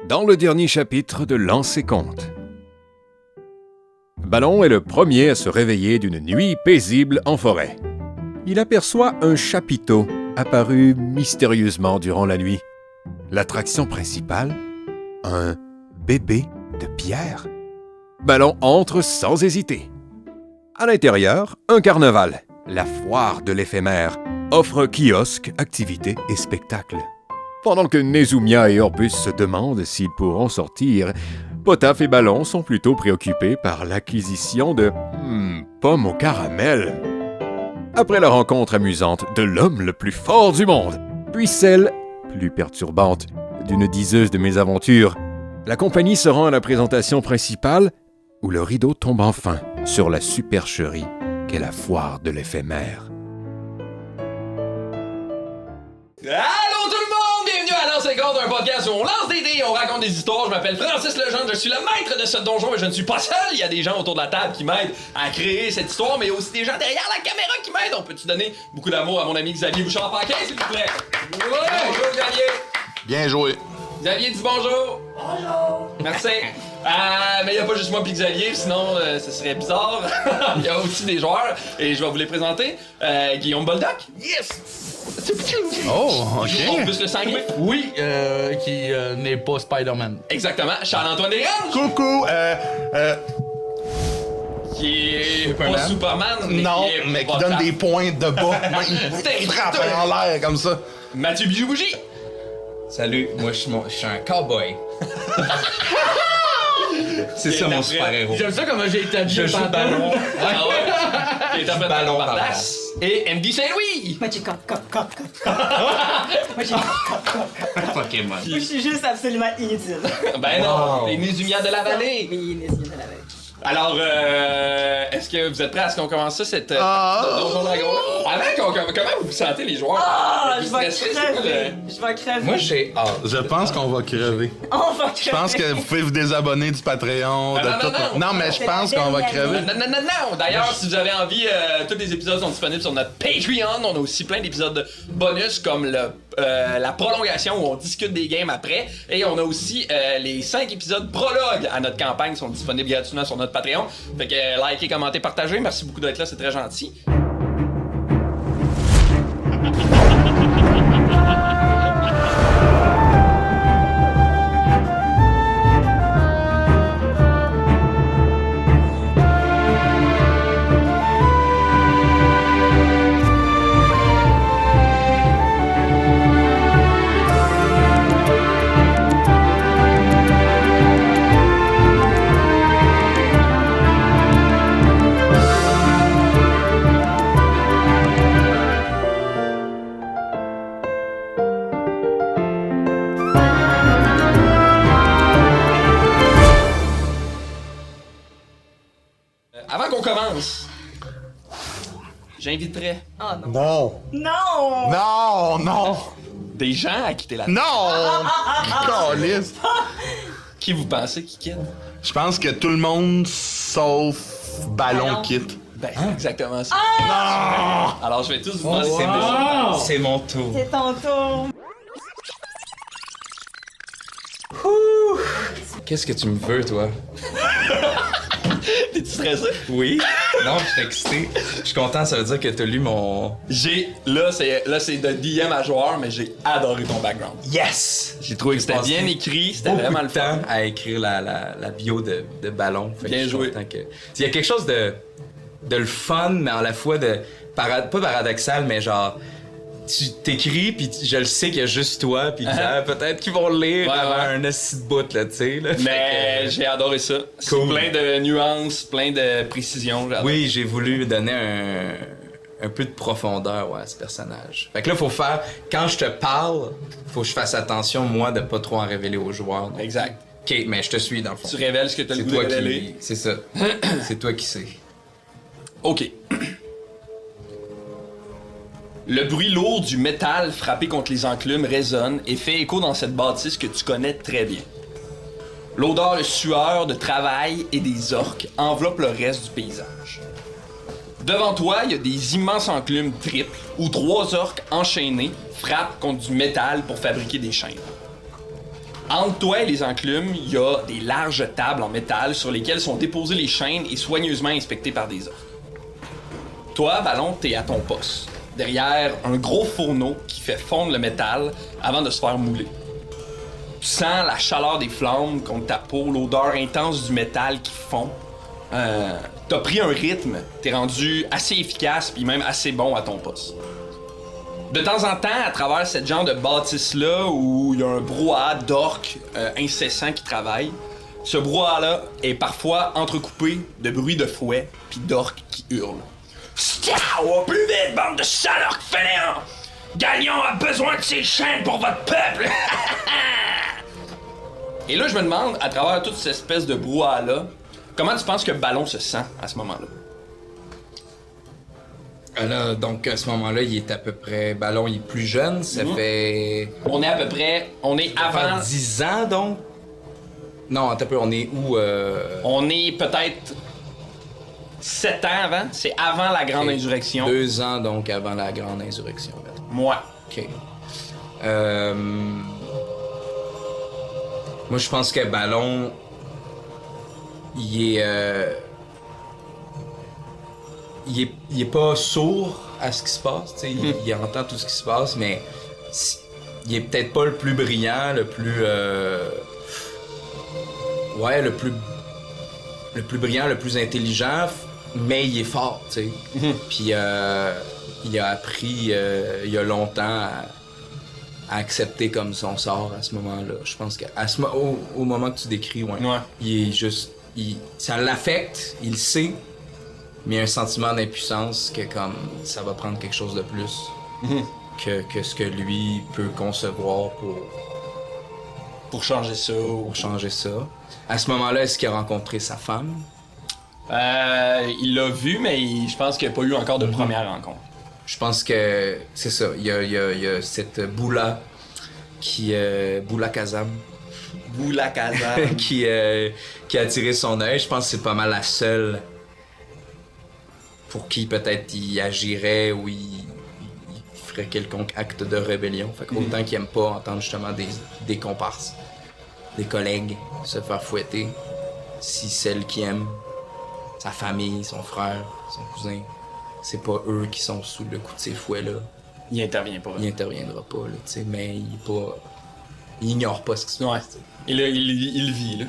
dans le dernier chapitre de Lancer Compte. Ballon est le premier à se réveiller d'une nuit paisible en forêt. Il aperçoit un chapiteau apparu mystérieusement durant la nuit. L'attraction principale, un bébé de pierre. Ballon entre sans hésiter. À l'intérieur, un carnaval, la foire de l'éphémère, offre kiosques, activités et spectacles. Pendant que Nezumia et Orbus se demandent s'ils pourront sortir, Potaf et Ballon sont plutôt préoccupés par l'acquisition de pommes au caramel. Après la rencontre amusante de l'homme le plus fort du monde, puis celle, plus perturbante, d'une diseuse de mésaventures, la compagnie se rend à la présentation principale où le rideau tombe enfin sur la supercherie qu'est la foire de l'éphémère. Allô tout le monde! Bienvenue à Lancer Compte, un podcast où on lance des dés et on raconte des histoires. Je m'appelle Francis Lejeune, je suis le maître de ce donjon, mais je ne suis pas seul. Il y a des gens autour de la table qui m'aident à créer cette histoire, mais il y a aussi des gens derrière la caméra qui m'aident. On peut-tu donner beaucoup d'amour à mon ami Xavier Bouchard-Paquin, s'il vous plaît? Ouais. Bonjour Xavier! Bien joué. Xavier, dis bonjour! Bonjour! Merci! Mais il n'y a pas juste moi pis Xavier, sinon ce serait bizarre. Il y a aussi des joueurs, et je vais vous les présenter. Guillaume Boldoc. Yes! Oh, On peut se le sanguiner? Oui, qui n'est pas Spider-Man. Exactement. Charles-Antoine Desgranges. Coucou, Qui est Superman. pas Superman, mais non, qui est mais qui pas donne Charles. des points de bas, il frappe en l'air comme ça. Mathieu Bijou-Bougie. Salut, moi je suis un cowboy. C'est ça mon super-héros. J'aime ça comment j'ai été Je joue le ballon. Ah ouais? Qui est interprété Ballon par par la Dash. Et Andy Saint-Louis. Moi j'ai cop. Moi j'ai cop. Pokémon. Moi je suis juste absolument inutile. Ben non, Wow. les Nézumia de la vallée. Oui, les yeux de la veille. Alors, est-ce que vous êtes prêts à ce qu'on commence ça, cette Donjon Dragon? Avant comment vous vous sentez, les joueurs? Ah, Vous je vais stressez, c'est quoi crever. Je vais crever. Moi j'ai hâte. Je pense qu'on va crever. On va crever. Je pense que vous pouvez vous désabonner du Patreon, de non, tout. non. Mais je pense qu'on va crever. Non! D'ailleurs, si vous avez envie, tous les épisodes sont disponibles sur notre Patreon. On a aussi plein d'épisodes bonus comme la prolongation où on discute des games après. Et on a aussi les 5 épisodes prologues à notre campagne qui sont disponibles gratuitement sur notre Patreon. Fait que likez, commentez, partagez. Merci beaucoup d'être là, c'est très gentil. Avant qu'on commence, j'inviterais Oh non. Non! Non! Non! des gens à quitter la Non! Calisse. Qui vous pensez qui quitte? Je pense que tout le monde, sauf Ballon, Ballon. quitte. Ben, exactement ça. Ah! Alors, je vais tous vous demander C'est mon tour. C'est ton tour. Qu'est-ce que tu me veux toi? T'es-tu stressé? Oui? Non, je suis excité. Je suis content, ça veut dire que t'as lu mon... Là, c'est de DM à joueur, mais j'ai adoré ton background. Yes! J'ai trouvé que c'était bien écrit, c'était Beaucoup vraiment de le fun. temps à écrire la bio de Ballon. Fait que Bien je suis joué. content que... Il y a quelque chose de le fun, mais à la fois de... pas paradoxal, mais genre... Tu t'écris, puis je le sais qu'il y a juste toi, puis peut-être qu'ils vont le lire Ouais, avant ouais. un assis de bout, là, tu sais. Là. Mais j'ai adoré ça. C'est Cool. plein de nuances, plein de précisions. j'ai adoré. Oui, j'ai voulu donner un peu de profondeur à ce personnage. Fait que là, faut faire... Quand je te parle, faut que je fasse attention, moi, de pas trop en révéler aux joueurs. Donc, Exact. OK, mais je te suis, dans le fond. Tu révèles ce que t'as le C'est goût de toi révéler. qui... C'est ça. C'est toi qui sais. OK. Le bruit lourd du métal frappé contre les enclumes résonne et fait écho dans cette bâtisse que tu connais très bien. L'odeur de sueur, de travail et des orques enveloppe le reste du paysage. Devant toi, il y a des immenses enclumes triples où 3 orques enchaînés frappent contre du métal pour fabriquer des chaînes. Entre toi et les enclumes, il y a des larges tables en métal sur lesquelles sont déposées les chaînes et soigneusement inspectées par des orques. Toi, Ballon, t'es à ton poste, derrière un gros fourneau qui fait fondre le métal avant de se faire mouler. Tu sens la chaleur des flammes contre ta peau, l'odeur intense du métal qui fond. T'as pris un rythme, t'es rendu assez efficace puis même assez bon à ton poste. De temps en temps, à travers cette genre de bâtisse-là où il y a un brouhaha d'orques incessant qui travaillent, ce brouhaha-là est parfois entrecoupé de bruits de fouet puis d'orques qui hurlent. Scow, au plus vite, bande de sales orques fainéants! Galion a besoin de ses chaînes pour votre peuple! Et là, je me demande, à travers toute cette espèce de brouhaha-là, comment tu penses que Ballon se sent à ce moment-là? Là, donc à ce moment-là, il est à peu près... Ballon, il est plus jeune, ça fait... On est à peu près... On est avant... 10 ans, donc? Non, attends un peu, on est où? On est peut-être 7 ans avant. C'est avant la Grande Ok. Insurrection. 2 ans, donc, avant la Grande Insurrection. Là. Moi. OK. Moi, je pense que Ballon, il est pas sourd à ce qui se passe, tu sais, il entend tout ce qui se passe, mais il est peut-être pas le plus brillant, le plus brillant, le plus intelligent, mais il est fort, tu sais. Puis il a appris il y a longtemps à accepter comme son sort à ce moment-là. Je pense qu'à au moment que tu décris, ouais. Il est juste... ça l'affecte, il le sait, mais il y a un sentiment d'impuissance que comme ça va prendre quelque chose de plus que ce que lui peut concevoir Pour changer ça. pour changer ça. À ce moment-là, est-ce qu'il a rencontré sa femme? Il l'a vu, mais je pense qu'il n'y a pas eu encore de première rencontre. Je pense que c'est ça. Il y a cette Boula Boula Kazam Boula Kazam. qui a attiré son œil. Je pense que c'est pas mal la seule pour qui peut-être il agirait ou il ferait quelconque acte de rébellion. Fait qu'autant qu'il aime pas entendre justement des comparses, des collègues se faire fouetter, si celle qui aime, sa famille, son frère, son cousin, c'est pas eux qui sont sous le coup de ces fouets-là, Il intervient pas. il interviendra pas, là, tu sais, mais il ignore pas ce qui se passe. Ouais. Et là, il vit, là.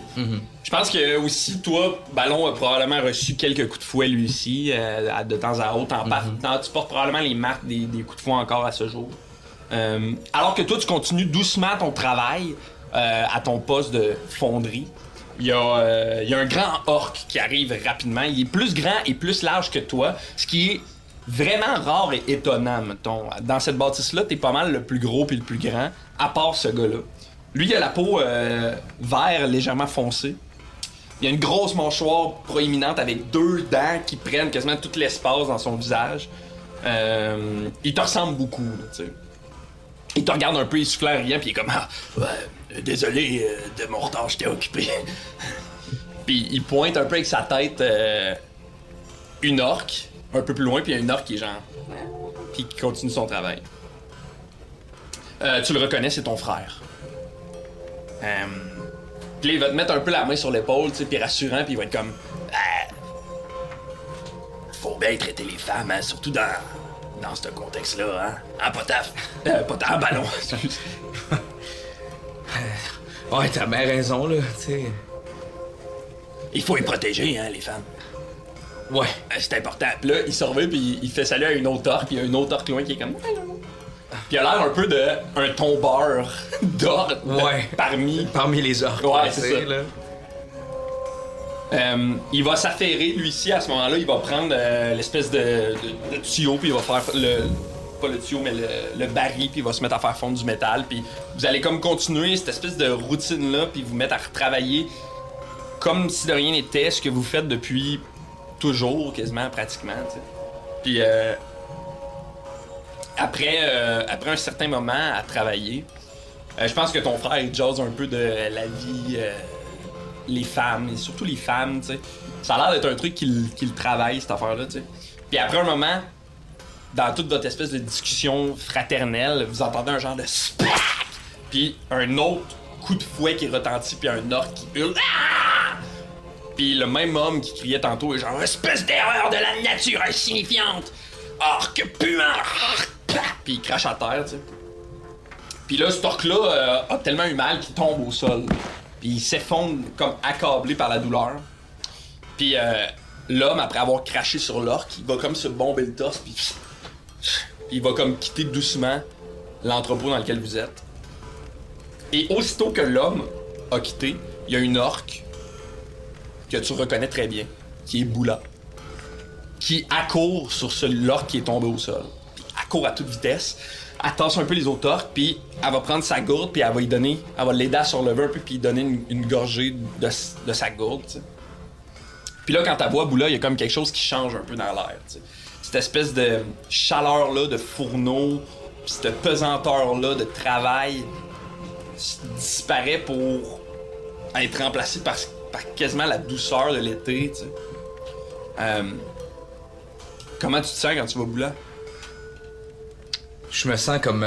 Je pense que aussi, toi, Ballon a probablement reçu quelques coups de fouet, lui aussi, de temps à autre. Tu portes probablement les marques des coups de fouet encore à ce jour. Alors que toi, tu continues doucement ton travail à ton poste de fonderie. Il y a un grand orc qui arrive rapidement. Il est plus grand et plus large que toi, ce qui est vraiment rare et étonnant, mettons. Dans cette bâtisse-là, t'es pas mal le plus gros puis le plus grand, à part ce gars-là. Lui, il a la peau vert légèrement foncé. Il a une grosse mâchoire proéminente avec 2 dents qui prennent quasiment tout l'espace dans son visage. Il te ressemble beaucoup, là, tu sais. Il te regarde un peu essoufflant, riant, puis il est comme « Ah, ouais, désolé de mon retard, j'étais occupé. » Puis il pointe un peu avec sa tête une orque, un peu plus loin, puis il y a une orque qui est genre... Puis qui continue son travail. Tu le reconnais, c'est ton frère. Puis là, il va te mettre un peu la main sur l'épaule, tu sais, puis rassurant, puis il va être comme... Faut bien traiter les femmes, hein, surtout dans ce contexte-là, hein? Hein, Potaf? Potaf, Ballon, excuse. Ouais, t'as bien raison, là, tu sais. Il faut les protéger, hein, les femmes. Ouais. C'est important. Puis là, il se revient, puis il fait salut à une autre orque, puis il y a une autre orque loin qui est comme... Puis il a l'air un peu de un tombeur d'or Ouais. Parmi les orques. Ouais, tu c'est sais, ça. là. Il va s'affairer, lui ici, à ce moment-là, il va prendre l'espèce de tuyau, puis il va faire pas le tuyau, mais le baril, puis il va se mettre à faire fondre du métal, puis vous allez comme continuer cette espèce de routine-là, puis vous mettre à retravailler comme si de rien n'était, ce que vous faites depuis toujours, quasiment, pratiquement, tu sais. Puis après un certain moment à travailler, je pense que ton frère, il jase un peu de la vie... les femmes, et surtout les femmes, tu sais. Ça a l'air d'être un truc qu'il travaille, cette affaire-là, tu sais. Puis après un moment, dans toute votre espèce de discussion fraternelle, vous entendez un genre de SPAC! Puis un autre coup de fouet qui retentit, puis un orc qui hurle. Ah! Puis le même homme qui criait tantôt est genre espèce d'erreur de la nature insignifiante, orc puant, puis il crache à terre, tu sais. Puis là, cet orc-là a tellement eu mal qu'il tombe au sol, puis il s'effondre comme accablé par la douleur. Puis l'homme, après avoir craché sur l'orc, il va comme se bomber le torse, puis il va comme quitter doucement l'entrepôt dans lequel vous êtes. Et aussitôt que l'homme a quitté, il y a une orque que tu reconnais très bien, qui est Boula, qui accourt sur l'orque qui est tombé au sol. Puis elle court à toute vitesse, elle tasse un peu les autres orques, puis elle va prendre sa gourde, puis elle va l'aider à se relever un peu, puis donner une gorgée de sa gourde, tu sais. Puis là, quand elle voit Boula, il y a comme quelque chose qui change un peu dans l'air, tu sais. Cette espèce de chaleur-là, de fourneau, pis cette pesanteur-là de travail disparaît pour être remplacé par quasiment la douceur de l'été, tu sais. Comment tu te sens quand tu vas Boula? Je me sens comme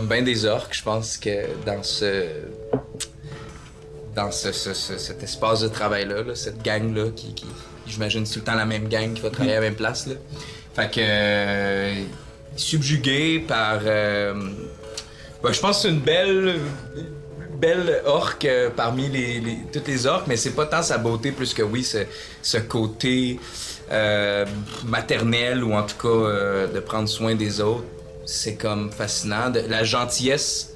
ben des orques. Je pense que dans cet espace de travail-là, cette gang-là, qui j'imagine c'est tout le temps la même gang qui va travailler à la même place, là. Fait que subjugué par je pense que c'est une belle orque parmi toutes les orques, mais c'est pas tant sa beauté plus que oui ce côté maternel, ou en tout cas de prendre soin des autres. C'est comme fascinant. La gentillesse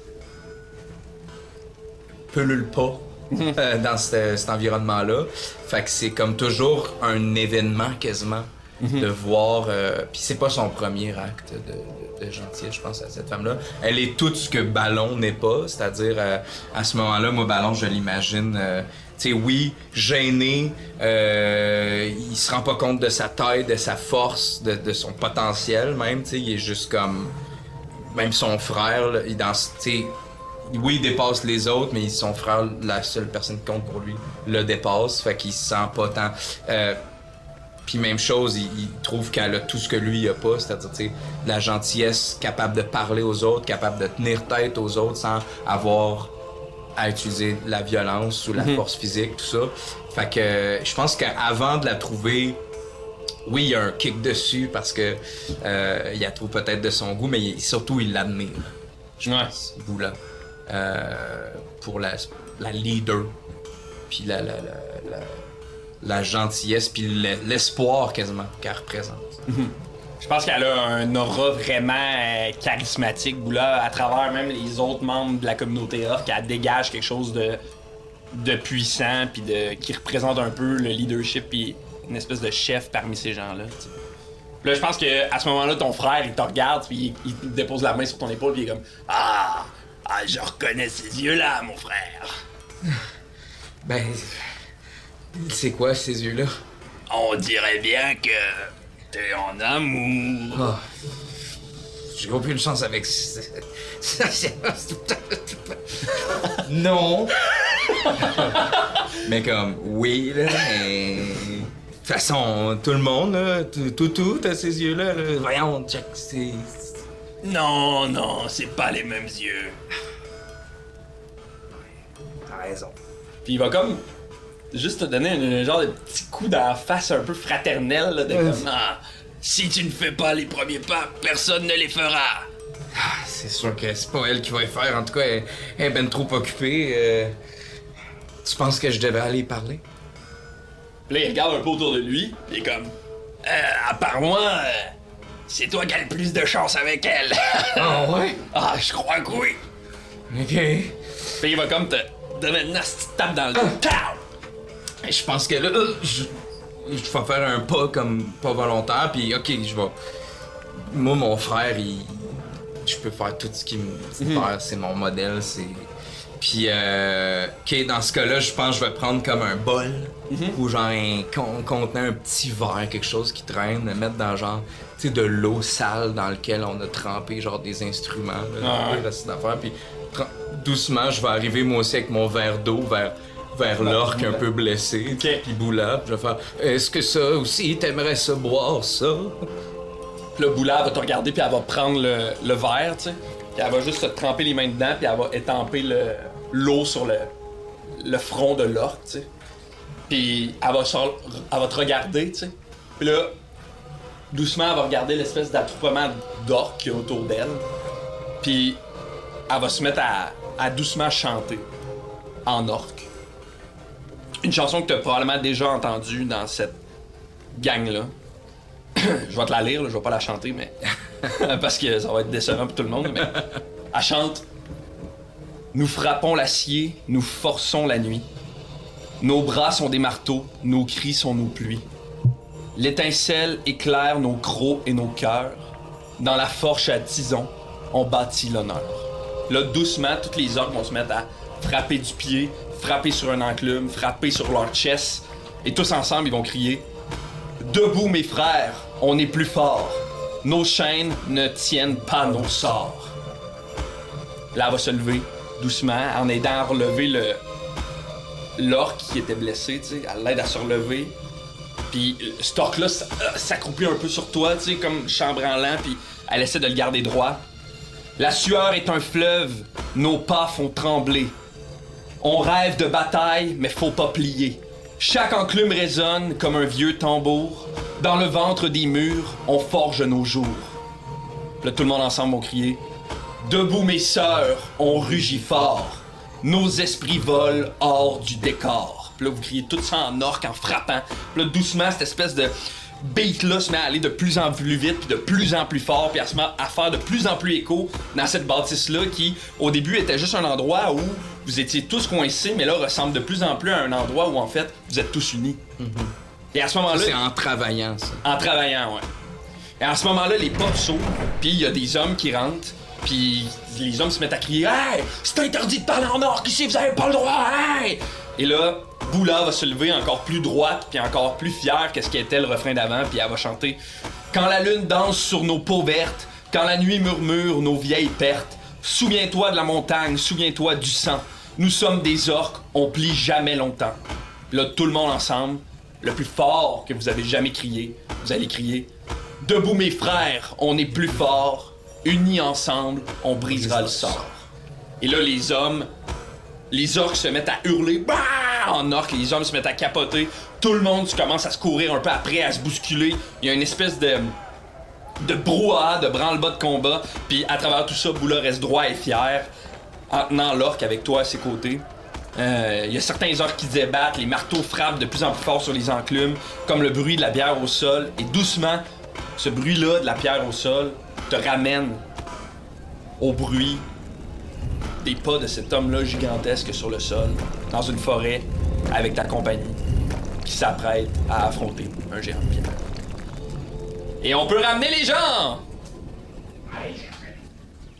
pullule pas dans cet environnement-là. Fait que c'est comme toujours un événement quasiment de voir. Puis c'est pas son premier acte de gentillesse, je pense, à cette femme-là. Elle est tout ce que Ballon n'est pas, c'est-à-dire à ce moment-là, moi, Ballon, je l'imagine. Tu sais, oui, gêné, il se rend pas compte de sa taille, de sa force, de son potentiel même, tu sais, il est juste comme... Même son frère, là, oui, il dépasse les autres, mais son frère, la seule personne qui compte pour lui, le dépasse, fait qu'il se sent pas tant... Puis même chose, il trouve qu'elle a tout ce que lui il a pas, c'est-à-dire, tu sais, la gentillesse, capable de parler aux autres, capable de tenir tête aux autres sans avoir à utiliser la violence ou la force physique, tout ça. Fait que je pense qu'avant de la trouver, oui, il y a un kick dessus parce que il la trouve peut-être de son goût, mais surtout il l'admire. Je pense, Boula, pour la leader, puis la gentillesse, puis l'espoir quasiment qu'elle représente. Je pense qu'elle a un aura vraiment charismatique, Boula, à travers même les autres membres de la communauté orc, qu'elle dégage quelque chose de puissant, puis qui représente un peu le leadership, puis une espèce de chef parmi ces gens-là. T'sais. Puis là, je pense qu'à ce moment-là, ton frère, il te regarde, puis il dépose la main sur ton épaule, puis il est comme « Ah, je reconnais ces yeux-là, mon frère! » Ben, c'est quoi ces yeux-là? On dirait bien que t'es en amour. Oh. J'ai aucune chance avec non. Mais comme, oui, là, mais... De toute façon, tout le monde, là, tout a ces yeux-là, là. Voyons, check, c'est... Non, c'est pas les mêmes yeux. T'as raison. Puis il va comme juste te donner un genre de petit coup dans la face un peu fraternel, là, de comme « Ah, si tu ne fais pas les premiers pas, personne ne les fera. » Ah, c'est sûr que c'est pas elle qui va les faire. En tout cas, elle est ben trop occupée. Tu penses que je devais aller y parler? Puis là, il regarde un peu autour de lui, il est comme à part moi, c'est toi qui as le plus de chance avec elle. » Ah ouais? Ah, je crois que oui. Ok. Puis il va comme te donner une nasty tape dans le dos. Pow! Je pense que là, je vais faire un pas comme pas volontaire, puis ok, je vais... Moi, mon frère, je peux faire tout ce qu'il me dit faire, c'est mon modèle, c'est... Puis, ok, dans ce cas-là, je pense que je vais prendre comme un bol, ou genre un contenant, un petit verre, quelque chose qui traîne, le mettre dans genre, tu sais, de l'eau sale dans lequel on a trempé genre des instruments, là, d'affaires, puis doucement, je vais arriver moi aussi avec mon verre d'eau vers l'orque un peu blessé, puis Boula, je vais faire « Est-ce que ça aussi, t'aimerais ça boire ça? » Puis là, Boula va te regarder, puis elle va prendre le verre, tu sais. Puis elle va juste te tremper les mains dedans, puis elle va étamper l'eau sur le front de l'orque, tu sais. Puis elle va te regarder, tu sais. Puis là, doucement, elle va regarder l'espèce d'attroupement d'orques qu'il y a autour d'elle. Puis elle va se mettre à doucement chanter en orque. Une chanson que tu as probablement déjà entendue dans cette gang-là. Je vais te la lire, là, je vais pas la chanter, mais. Parce que ça va être décevant pour tout le monde, mais. Elle chante. Nous frappons l'acier, nous forçons la nuit. Nos bras sont des marteaux, nos cris sont nos pluies. L'étincelle éclaire nos crocs et nos cœurs. Dans la forge à tison, on bâtit l'honneur. Là, doucement, toutes les orques vont se mettre à frapper du pied, frapper sur un enclume, frapper sur leur chest. Et tous ensemble, ils vont crier « Debout, mes frères, on est plus forts. Nos chaînes ne tiennent pas nos sorts. » Là, elle va se lever doucement en aidant à relever l'orque qui était blessé, tu sais. Elle l'aide à se relever. Puis cet orque-là s'accroupit un peu sur toi, tu sais, comme chambranlant, puis elle essaie de le garder droit. La sueur est un fleuve, nos pas font trembler. On rêve de bataille, mais faut pas plier. Chaque enclume résonne comme un vieux tambour. Dans le ventre des murs, on forge nos jours. Puis là, tout le monde ensemble vont crier « Debout, mes sœurs, on rugit fort. Nos esprits volent hors du décor. » Puis là, vous criez tout ça en orque, en frappant. Puis là, doucement, cette espèce de beat-là se met à aller de plus en plus vite, puis de plus en plus fort, puis elle se met à faire de plus en plus écho dans cette bâtisse-là qui, au début, était juste un endroit où vous étiez tous coincés, mais là, ressemble de plus en plus à un endroit où, en fait, vous êtes tous unis. Et à ce moment-là... C'est en travaillant, ça. En travaillant, ouais. Et à ce moment-là, les portes s'ouvrent, puis il y a des hommes qui rentrent, puis les hommes se mettent à crier « Hey! C'est interdit de parler en orque ici, vous avez pas le droit! Hey! » Et là, Boula va se lever encore plus droite, puis encore plus fière que ce qui était le refrain d'avant, puis elle va chanter « Quand la lune danse sur nos peaux vertes, quand la nuit murmure nos vieilles pertes, souviens-toi de la montagne, souviens-toi du sang. Nous sommes des orques, on plie jamais longtemps. » Là, tout le monde ensemble, le plus fort que vous avez jamais crié, vous allez crier « Debout mes frères, on est plus forts, unis ensemble, on brisera le sort. » Et là, les orques se mettent à hurler bah! En orques, les hommes se mettent à capoter, tout le monde commence à se courir un peu après, à se bousculer. Il y a une espèce de brouhaha, de branle-bas de combat, puis à travers tout ça, Boula reste droit et fier, en tenant l'orque avec toi à ses côtés. Il y a certains orques qui se débattent, les marteaux frappent de plus en plus fort sur les enclumes, comme le bruit de la bière au sol, et doucement, ce bruit-là de la pierre au sol te ramène au bruit des pas de cet homme-là gigantesque sur le sol, dans une forêt, avec ta compagnie, qui s'apprête à affronter un géant de pierre. Et on peut ramener les gens!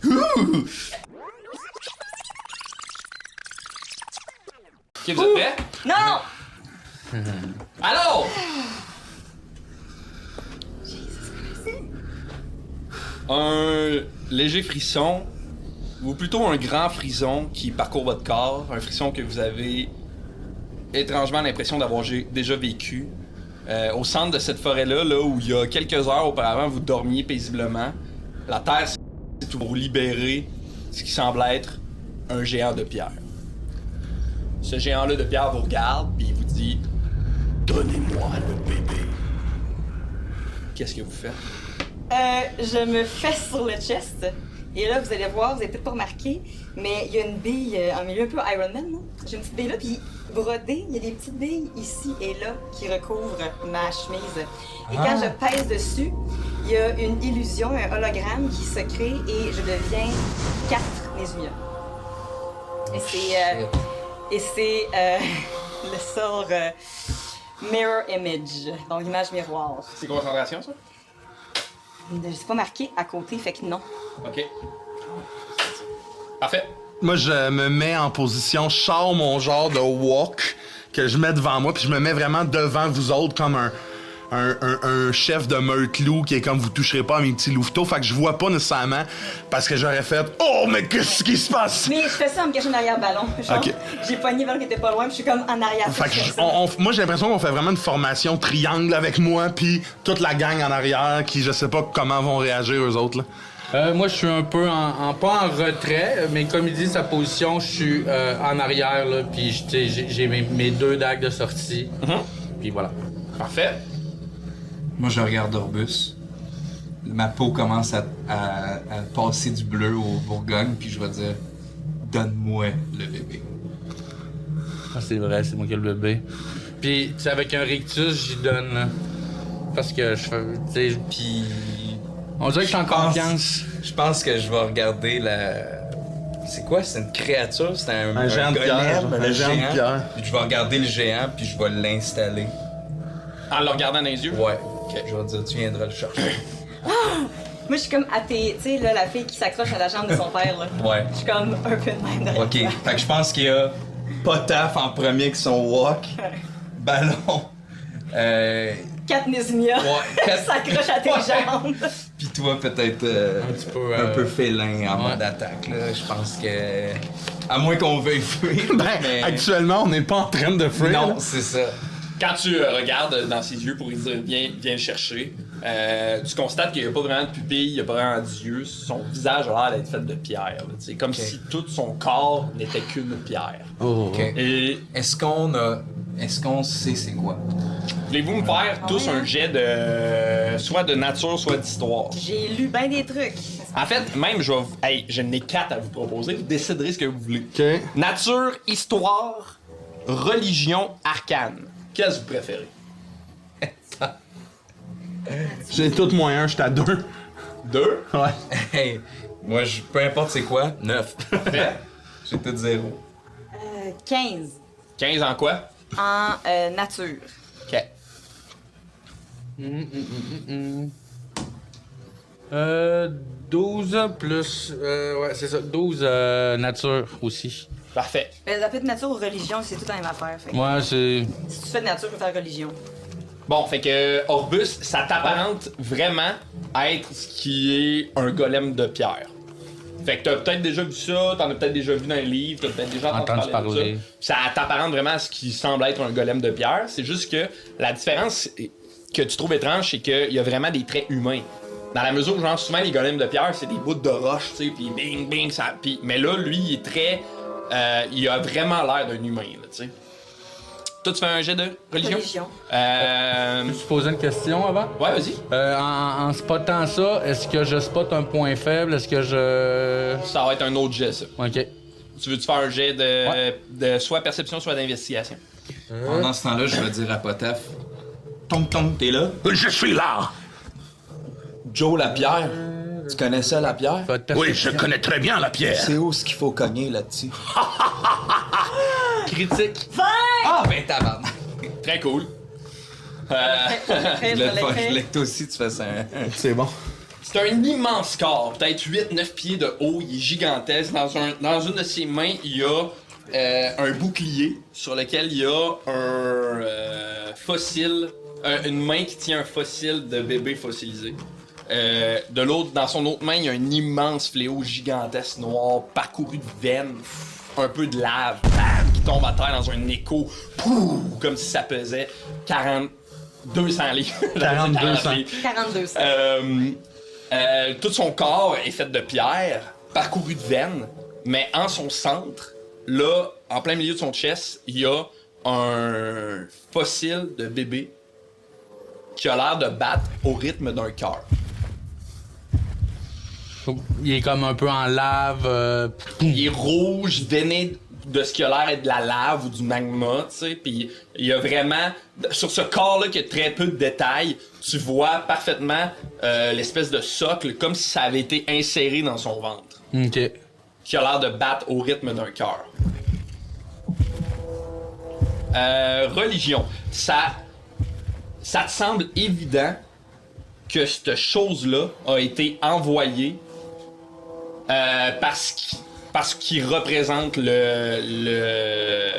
Ouh! Ok, vous êtes prêts? Non! Alors! Un léger frisson, ou plutôt un grand frisson qui parcourt votre corps, un frisson que vous avez étrangement l'impression d'avoir déjà vécu. Au centre de cette forêt-là, là, où il y a quelques heures auparavant, vous dormiez paisiblement, la terre s'est pour vous libérer ce qui semble être un géant de pierre. Ce géant-là de pierre vous regarde, puis il vous dit « Donnez-moi le bébé. » Qu'est-ce que vous faites? Je me fesse sur le chest. Et là, vous allez voir, vous avez peut-être pas remarqué, mais il y a une bille en milieu un peu Iron Man, non? J'ai une petite bille là, puis brodée, il y a des petites billes ici et là qui recouvrent ma chemise. Et quand je pèse dessus, il y a une illusion, un hologramme qui se crée et je deviens 4 Nezuya. Et c'est le sort Mirror Image, donc image miroir. C'est concentration, ça? Je sais pas marqué à côté, fait que non. OK. Parfait. Moi, je me mets en position, je sors mon genre de walk que je mets devant moi, puis je me mets vraiment devant vous autres comme un chef de meute-loup qui est comme vous toucherez pas à mes petits louveteaux. Fait que je vois pas nécessairement parce que j'aurais fait « Oh, mais qu'est-ce qui se passe? » Mais je fais ça en me cachant derrière le ballon. Genre, Ok. j'ai pogné le ballon qui était pas loin, puis je suis comme en arrière. Fait que moi, j'ai l'impression qu'on fait vraiment une formation triangle avec moi, puis toute la gang en arrière qui, je sais pas comment vont réagir eux autres, là. Moi, je suis un peu pas en retrait, mais comme il dit sa position, je suis en arrière, là, puis j'ai mes 2 dagues de sortie. Puis voilà. Parfait. Moi, je regarde Orbus. Ma peau commence à passer du bleu au Bourgogne, puis je vais dire donne-moi le bébé. Ah, c'est vrai, c'est moi qui ai le bébé. Puis, tu sais, avec un rictus, j'y donne, là. Parce que je fais. Tu sais, Puis. on dirait que je suis en confiance. Je pense que je vais regarder la. C'est quoi? C'est une créature? C'est un géant de pierre, golem, un géant de pierre. Puis je vais regarder le géant, puis je vais l'installer. En le regardant dans les yeux? Ouais. Je vais dire, tu viendras le chercher. Moi, je suis comme à tes. Tu sais, là, la fille qui s'accroche à la jambe de son père, là. Ouais. Je suis comme un peu de même derrière Ok. toi. Fait que je pense qu'il y a Potaf en premier avec son walk. Ballon. Katniss Mia Ouais. s'accroche à tes jambes. Puis toi, peut-être Un petit peu. un peu félin en mode attaque. Là. Je pense que. À moins qu'on veuille fuir. mais... Actuellement, on n'est pas en train de fuir. Non, là. c'est ça. Quand tu regardes dans ses yeux pour lui dire viens le chercher, tu constates qu'il n'y a pas vraiment de pupille, il n'y a pas vraiment d'yeux. Son visage a l'air d'être fait de pierre. C'est comme si tout son corps n'était qu'une pierre. Oh. Ok. Et Est-ce qu'on sait c'est quoi? voulez-vous me faire tous un jet de soit de nature, soit d'histoire? J'ai lu bien des trucs. En fait, même je n'ai 4 à vous proposer. Vous déciderez ce que vous voulez. Ok. Nature, histoire, religion, arcane. Qu'est-ce que vous préférez? J'ai tout moins 1, j'étais à 2. 2. Ouais. Hey, moi, peu importe c'est quoi, 9. J'ai tout 0. 15 15 en quoi? en nature. Ok. 12 plus. Ouais, c'est ça. 12 nature aussi. Parfait. Ça fait de nature ou religion, c'est tout la même affaire. Fait que Moi, c'est. si tu fais de nature, tu peux faire religion. Bon, fait que Orbus, ça t'apparente vraiment être ce qui est un golem de pierre. Fait que t'as peut-être déjà vu ça, t'en as peut-être déjà vu dans les livres, t'as peut-être déjà entendu parler de ça. Ça t'apparente vraiment à ce qui semble être un golem de pierre. C'est juste que la différence que tu trouves étrange, c'est qu'il y a vraiment des traits humains. Dans la mesure où, genre, souvent les golems de pierre, c'est des bouts de roche, tu sais, pis bing, bing, ça. Mais là, lui, il est très. Il a vraiment l'air d'un humain, là, tu sais. Toi, tu fais un jet de religion? Religion. Peux-tu poser une question avant? Ouais, vas-y. En spottant ça, est-ce que je spot un point faible? Est-ce que je. Ça va être un autre jet, ça. Ok. Tu veux-tu faire un jet de soit perception, soit d'investigation? Pendant ce temps-là, je vais dire à Potaf Tong Tong, t'es là? Je suis là. Joe la pierre. Tu connais ça, la pierre? Oui, je connais très bien la pierre. C'est où ce qu'il faut cogner là-dessus? Critique. Ah, ben tabarnak! Très cool. Très, Je voulais très. que toi aussi tu fasses un. C'est bon. C'est un immense corps, peut-être 8-9 pieds de haut, il est gigantesque. Dans une de ses mains, il y a un bouclier sur lequel il y a un fossile, une main qui tient un fossile de bébé fossilisé. Dans son autre main, il y a un immense fléau gigantesque noir, parcouru de veines, un peu de lave, bam, qui tombe à terre dans un écho, pouh, comme si ça pesait 200 livres. 4200. 42 ça. Tout son corps est fait de pierre, parcouru de veines, mais en son centre, là, en plein milieu de son chest, il y a un fossile de bébé qui a l'air de battre au rythme d'un cœur. Il est comme un peu en lave. Il est rouge, veiné de ce qui a l'air d'être de la lave ou du magma, tu sais, puis il y a vraiment, sur ce corps-là qui a très peu de détails, tu vois parfaitement l'espèce de socle, comme si ça avait été inséré dans son ventre, Ok. qui a l'air de battre au rythme d'un cœur. Religion. Ça te semble évident que cette chose-là a été envoyée parce qu'il représente le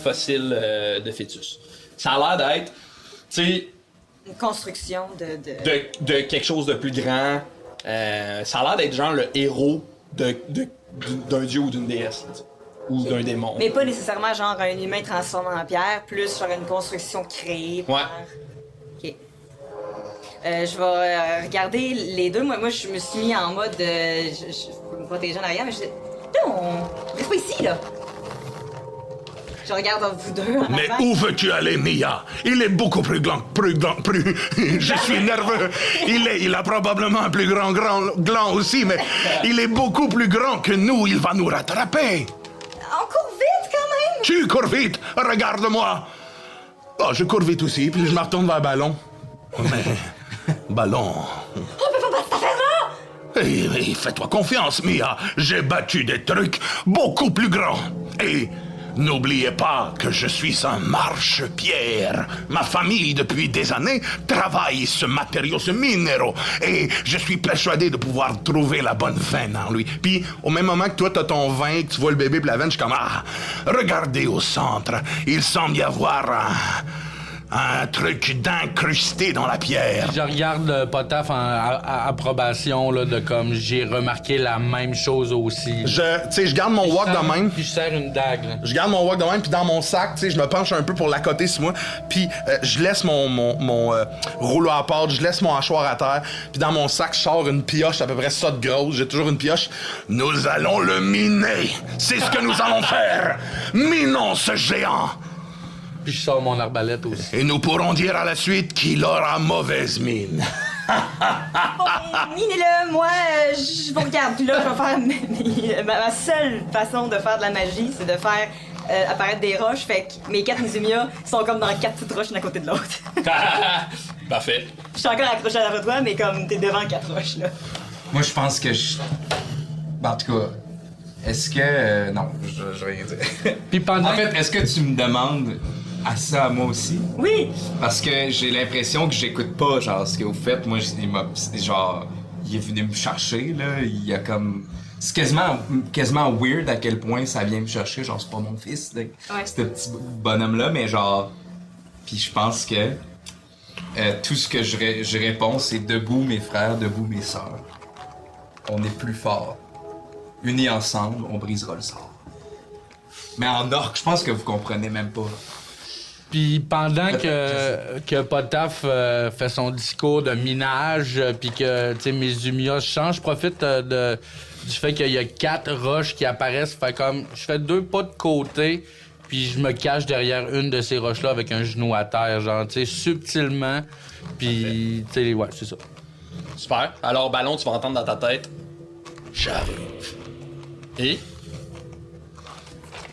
fossile de fœtus. Ça a l'air d'être, tu sais, Une construction de quelque chose de plus grand. Ça a l'air d'être genre le héros d'un dieu ou d'une déesse, là, tu sais, ou d'un démon. Mais pas nécessairement genre un humain transformé en pierre, plus genre une construction créée par... Ouais. Ok. Je vais regarder les deux. Moi, je me suis mis en mode. Je peux me protéger en arrière, mais je dis. Non, reste pas ici, là. Je regarde vous deux en Mais avant. où veux-tu aller, Mia? Il est beaucoup plus grand, Je suis nerveux. Il a probablement un plus grand gland aussi, mais il est beaucoup plus grand que nous. Il va nous rattraper. On court vite, quand même! Tu cours vite. Regarde-moi. Oh, je cours vite aussi, puis je me retourne vers Ballon. Mais... Ballon... On peut pas battre cette affaire-là! Fais-toi confiance, Mia. J'ai battu des trucs beaucoup plus grands. Et n'oubliez pas que je suis un marche-pierre. Ma famille, depuis des années, travaille ce matériau, ce minéraux. Et je suis persuadé de pouvoir trouver la bonne veine en lui. Puis, au même moment que toi, t'as ton vin, que tu vois le bébé puis la veine, je suis comme, ah, regardez au centre. Il semble y avoir un truc d'incrusté dans la pierre. Je regarde Potaf en approbation, là, de comme j'ai remarqué la même chose aussi. Je garde mon wok de même. Puis je serre une dague, là. Je garde mon wok de même, puis dans mon sac, tu sais, je me penche un peu pour l'accoter sur moi, puis je laisse mon rouleau à pâte, je laisse mon hachoir à terre, puis dans mon sac, je sors une pioche à peu près ça de grosse, j'ai toujours une pioche. Nous allons le miner! C'est ce que nous allons faire! Minons ce géant! Puis je sors mon arbalète aussi. Et nous pourrons dire à la suite qu'il aura mauvaise mine. Minez-le, moi, je vous regarde. Puis là, je vais faire ma seule façon de faire de la magie, c'est de faire apparaître des roches. Fait que mes 4 Nézumias sont comme dans 4 petites roches l'une à côté de l'autre. Parfait. Je suis encore accroché à la toi, mais comme t'es devant 4 roches, là. Moi, je pense que en tout cas, est-ce que... non, je vais rien dire. Puis pendant... En fait, est-ce que tu me demandes à ça, moi aussi? Oui! Parce que j'ai l'impression que j'écoute pas, genre, ce que vous faites. Moi, il est venu me chercher, là. Il y a comme... C'est quasiment weird à quel point ça vient me chercher. Genre, c'est pas mon fils, là, Ouais. ce petit bonhomme-là, mais genre... Puis je pense que tout ce que je réponds, c'est debout mes frères, debout mes sœurs. On est plus forts. Unis ensemble, on brisera le sort. Mais en orque, je pense que vous comprenez même pas. Puis pendant que Potaf fait son discours de minage, puis que mes Zumias changent, je profite du fait qu'il y a 4 roches qui apparaissent. Fait comme je fais 2 pas de côté, puis je me cache derrière une de ces roches-là avec un genou à terre, genre, tu sais, subtilement. Puis, tu sais, ouais, c'est ça. Super. Alors, Ballon, tu vas entendre dans ta tête. J'arrive. Et.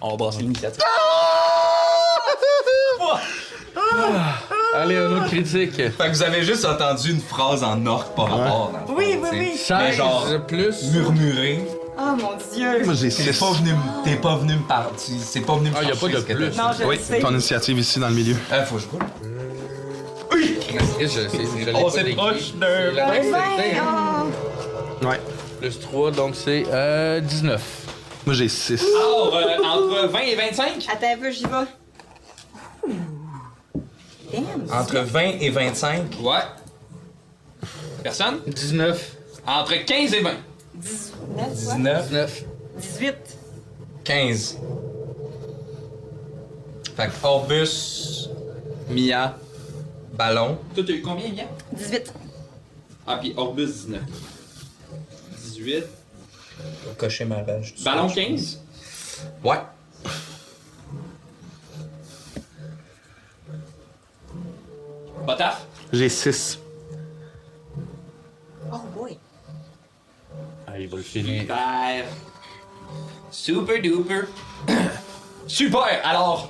On va brasser l'initiative. Allez, un autre critique. Fait que vous avez juste entendu une phrase en orque par rapport. dans le fond, Oui, oui, tu sais. oui. 16 Mais genre, plus. murmurer. Oh mon Dieu! Moi, j'ai T'es 6. pas venu me parler. C'est pas venu me Ah, y a chercher pas de ce que plus. t'as Non, dit. je Oui, le sais. ton initiative ici dans le milieu. Faut que je roule. Je l'ai On pas s'est décrit. proche d'un- C'est la Ouais, dextérité, hein. oh. Ouais. Plus 3, donc c'est 19. Moi, j'ai 6. Alors, entre 20 et 25? Attends un peu, j'y vais. Damn! Entre 20 et 25. Ouais. Personne? 19. Entre 15 et 20. 19, quoi? 19. 19. 18. 15. Fait que Orbus, Mia, Ballon. Toi, t'as eu combien, Yann? 18. Ah, puis Orbus 19. 18. Je vais cocher ma rage. Ballon 15. Ouais. Potaf. J'ai 6. Oh boy. Ah, il va le finir. Super duper. Super! Alors,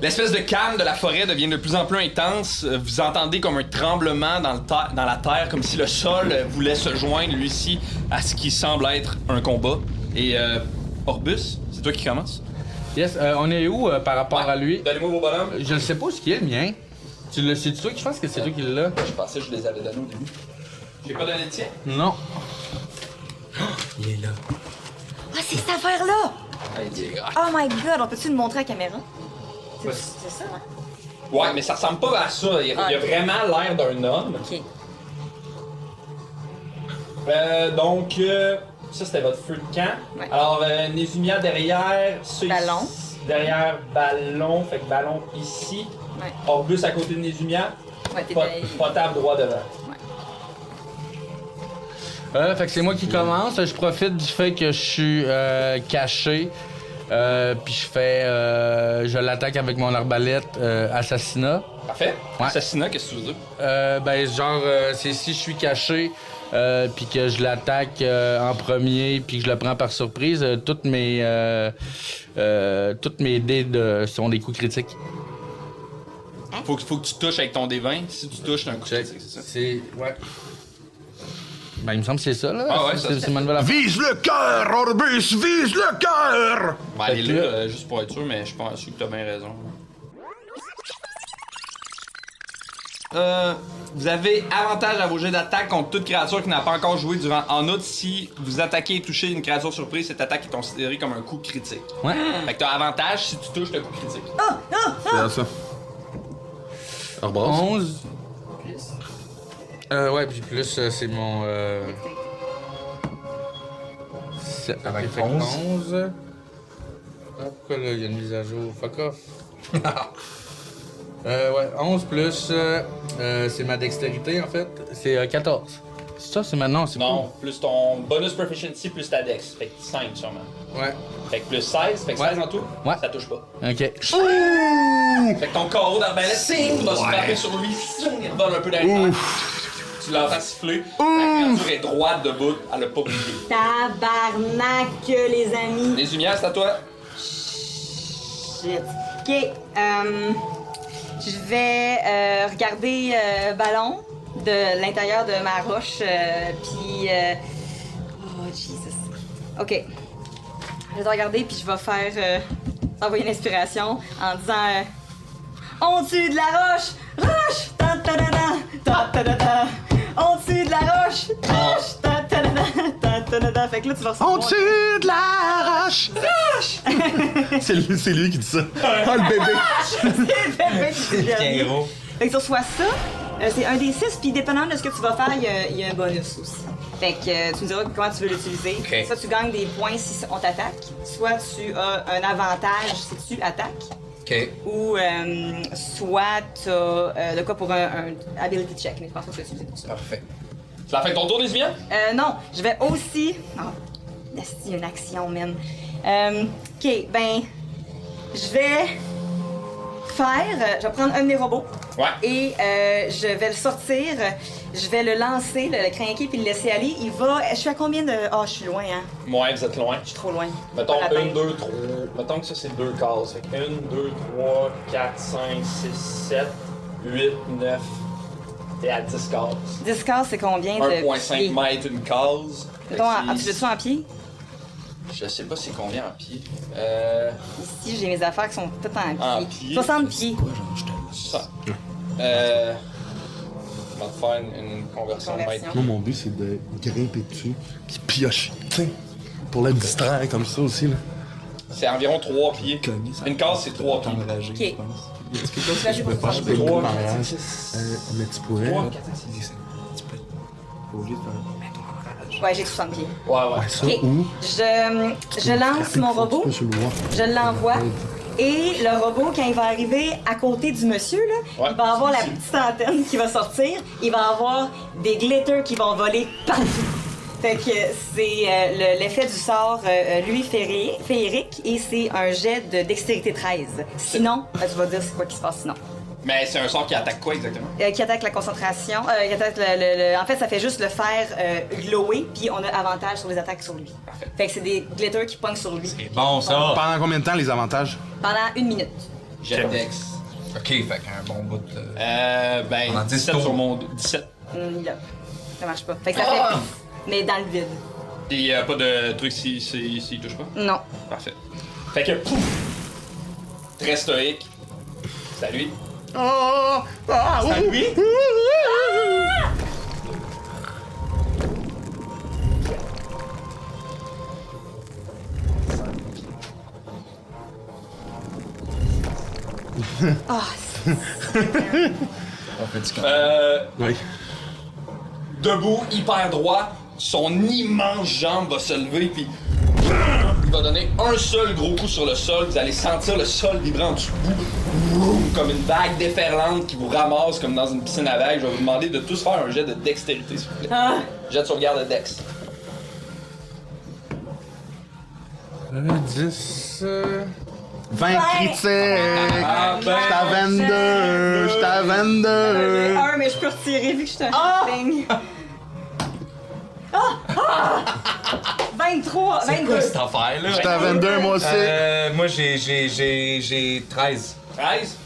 l'espèce de calme de la forêt devient de plus en plus intense. Vous entendez comme un tremblement dans la terre, comme si le sol voulait se joindre, lui aussi, à ce qui semble être un combat. Et Orbus, c'est toi qui commences? Yes, on est où par rapport à lui? Donnez-moi vos bonhommes. Je ne sais pas ce qui est le mien. C'est toi qui je pense que c'est toi qui l'as. Je pensais que je les avais donnés au début. J'ai pas donné le tien. Non. Il est là. Ah, c'est cette affaire-là! Oh my god, on peut-tu le montrer à la caméra? C'est ça, hein? Ouais, mais ça ressemble pas à ça. Il a vraiment l'air d'un homme. Ok. Donc, ça c'était votre feu de camp. Ouais. Alors, Nézumia derrière, ceux Ballon. ici, derrière Ballon, fait que Ballon ici. Ouais. Orbus à côté de Nézumia. Ouais, t'es bien. Potable droit devant. Fait que c'est moi qui commence. Je profite du fait que je suis caché. Puis je l'attaque avec mon arbalète assassinat. Parfait. Ouais. Assassinat, qu'est-ce que tu veux dire? C'est si je suis caché, puis que je l'attaque en premier, puis que je le prends par surprise, toutes mes dés sont des coups critiques. Faut que tu touches avec ton D20. Si tu touches, t'as un coup critique, c'est ça? Ouais. Ben, il me semble que c'est ça, là. Ah ouais, ça, c'est ma nouvelle affaire. Vise le cœur, Orbus! Vise le cœur! Ben, allez là, juste pour être sûr, mais je pense que t'as bien raison. Vous avez avantage à vos jets d'attaque contre toute créature qui n'a pas encore joué durant en outre. Si vous attaquez et touchez une créature surprise, cette attaque est considérée comme un coup critique. Ouais. Fait que t'as avantage si tu touches le coup critique. C'est ça. Arbosse. 11. Ouais, puis plus, c'est mon. Avec fait 11. Ah, pourquoi là, il y a une mise à jour? Fuck off. Ouais, 11 plus. C'est ma dextérité en fait. C'est 14. C'est ça, c'est maintenant, c'est Non, plus ton bonus proficiency plus ta dex. Fait que 5 sûrement. cool. Ouais. Fait que plus 16, fait que 16 en tout, Ouais. ça touche pas. Ok. Fait que ton carreau d'arbalète va se frapper sur lui, il revole un peu derrière. Tu l'entends siffler, la créature est droite debout, elle a pas bougé. Tabarnak, les amis. Les lumières, c'est à toi. Shit. Ok, je vais regarder Ballon de l'intérieur de ma roche, puis... oh, Jesus. Ok. Je vais te regarder, puis je vais faire... envoyer une inspiration en disant... on tue de la roche! Roche! Ta ta ta ta ta ta ta. On tue de la roche! Roche! Ta ta ta ta ta ta ta. Fait que là, tu vas recevoir... On tue de la roche! Roche! c'est lui qui dit ça. Ah, le bébé! Fait que tu reçois ça, c'est un des 6, puis dépendant de ce que tu vas faire, il y a un bonus aussi. Fait que tu me diras comment tu veux l'utiliser. Ok. Soit tu gagnes des points si on t'attaque, soit tu as un avantage si tu attaques, Ok. ou soit tu as de quoi pour un ability check, mais je pense pas que tu vas utiliser pour ça. Parfait. C'est la fin de ton tour, les lumières? Non, je vais aussi... Oh, c'est une action, man. OK, ben... Je vais je vais prendre un de mes robots. Ouais. Et je vais le sortir, je vais le lancer, le craquer puis le laisser aller. Il va... Je suis à combien de... Oh, je suis loin, hein. Ouais, vous êtes loin. Je suis trop loin. Mettons Pas la 1, tête. 2, 3. Mettons que ça c'est 2 cases. Fait que 1, 2, 3, 4, 5, 6, 7, 8, 9. T'es à 10 cases. 10 cases, c'est combien de 1,5 pieds? mètres une case. Fait que Mettons, c'est- tu veux-tu en pied? Je sais pas c'est combien en pied. Ici, j'ai mes affaires qui sont toutes en pied. En pied? 60 pieds. Ça. On va te faire une conversion de Conversion. mètre. Moi, mon but, c'est de grimper dessus, puis piocher, tu sais, pour la distraire comme ça aussi, là. C'est environ 3 pieds. Une case, c'est 3 pieds. OK. Je Là, j'ai pas peux de le Trois, faire, quatre, hein. six, Mais tu pourrais. 3, là. 4, 5, 6. Ouais, j'ai 60 pieds. Ouais, ouais. Ça, OK. ou. Je lance mon robot. Tu peux sur le voir. Je l'envoie. Et le robot, quand il va arriver à côté du monsieur, là, Ouais. il va avoir la petite antenne qui va sortir. Il va avoir des glitters qui vont voler partout. Fait que c'est l'effet du sort, lui, féerique, et c'est un jet de dextérité 13. Sinon, tu vas dire c'est quoi qui se passe sinon. Mais c'est un sort qui attaque quoi exactement? Qui attaque la concentration. Qui attaque en fait, ça fait juste le faire glower, puis on a avantage sur les attaques sur lui. Fait que c'est des glitters qui pognent sur lui. C'est bon, ça. Pendant combien de temps les avantages? Pendant 1 minute. Jet dex. Ok, fait qu'un bon bout de. Ben, Pendant 10 17 tours. sur mon 17. Là. Ça marche pas. Fait que ça fait pif, mais dans le vide. Et il y a pas de truc s'il touche pas? Non. Parfait. Fait que, pouf! Très stoïque. Salut. Salut. Ah, Oui. Debout, hyper droit, son immense jambe va se lever, puis il va donner un seul gros coup sur le sol. Vous allez sentir le sol vibrer en dessous de vous, comme une vague déferlante qui vous ramasse comme dans une piscine à vagues. Je vais vous demander de tous faire un jet de dextérité, s'il vous plaît. Jet de sauvegarde de dex. 10... 20 critiques! Ah, ben, J'étais à 22! J'étais à 22! Un, mais je peux retirer vu que je suis un halfling. 23, C'est 22. quoi cette affaire-là? J'étais à 22, moi aussi! Moi, j'ai 13. 13,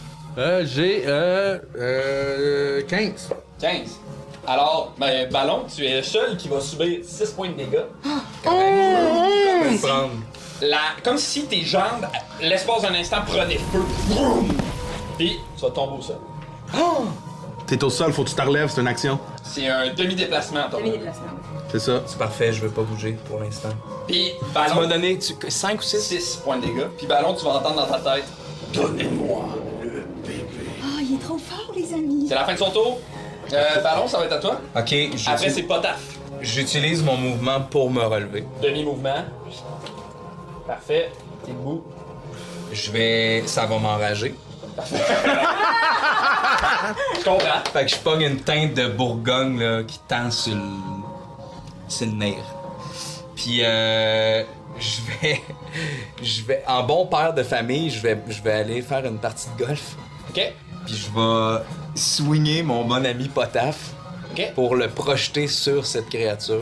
J'ai 15. 15. Alors, ben, Ballon, tu es le seul qui va subir 6 points de dégâts. Prendre. Comme si tes jambes, l'espace d'un instant, prenaient feu. Vroom! Puis, tu vas tomber au sol. T'es au sol, faut que tu te relèves, c'est une action. C'est un demi-déplacement, ton Demi-déplacement. C'est ça. C'est parfait, je vais pas bouger pour l'instant. Puis, Tu m'as Ballon, donné 5 ou 6? 6 points de dégâts. Puis, Ballon, tu vas entendre dans ta tête, donnez-moi le bébé. Ah, il est trop fort, les amis. C'est la fin de son tour. Ballon, ça va être à toi. Ok, Après, c'est Potaf. j'utilise mon mouvement pour me relever. Demi-mouvement. Parfait. T'es debout. Ça va m'enrager. Je comprends. Fait que je pogne une teinte de Bourgogne là, qui tend sur le nerf. Puis je vais en bon père de famille, je vais aller faire une partie de golf. OK. Puis je vais swinger mon bon ami Potaf OK. pour le projeter sur cette créature.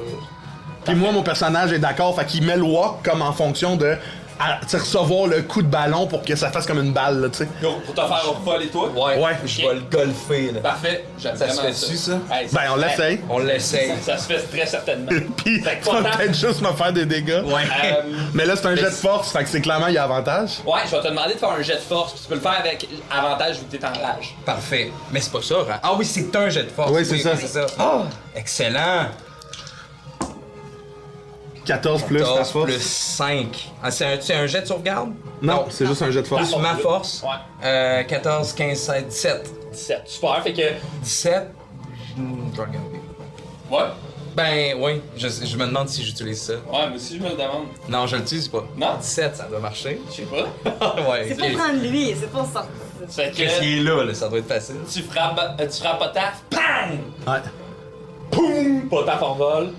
Puis moi, mon personnage est d'accord, fait qu'il met le walk comme en fonction de recevoir le coup de ballon pour que ça fasse comme une balle, là, tu sais. Go, pour te faire voler toi. Ouais. Je vais le golfer là. Parfait. J'aime Ça se vraiment fait-tu, ça? Hey, Ben, on l'essaye. On l'essaye. Ça se fait très certainement. Puis, Fait que ça va Potaf- peut-être juste me faire des dégâts. Ouais. Mais là, c'est un jet de force, fait que c'est clairement, il y a avantage. Ouais, je vais te demander de faire un jet de force. Puis tu peux le faire avec avantage vu que t'es en rage. Parfait. Mais c'est pas ça, hein? Ah oui, c'est un jet de force. Oui, c'est ça. Ah! Excellent! 14 plus ta 14 force. plus 5. Ah, c'est un jet de sauvegarde? Non, c'est juste un jet de force. Plus ma force? Ouais. 14, 15, 16, 17. 17. Super. Fait que. 17? Je vais regarder. Ouais. Ben, oui. Je me demande si j'utilise ça. Ouais, moi aussi, je me le demande. Non, je l'utilise pas. Non? 17, ça doit marcher. Je sais pas. Ouais. C'est pour prendre lui, c'est pour ça. Fait que. Qu'est-ce qui est là, ça doit être facile. Tu frappes Potaf. Bang! Ouais. Poum! Potaf en vol.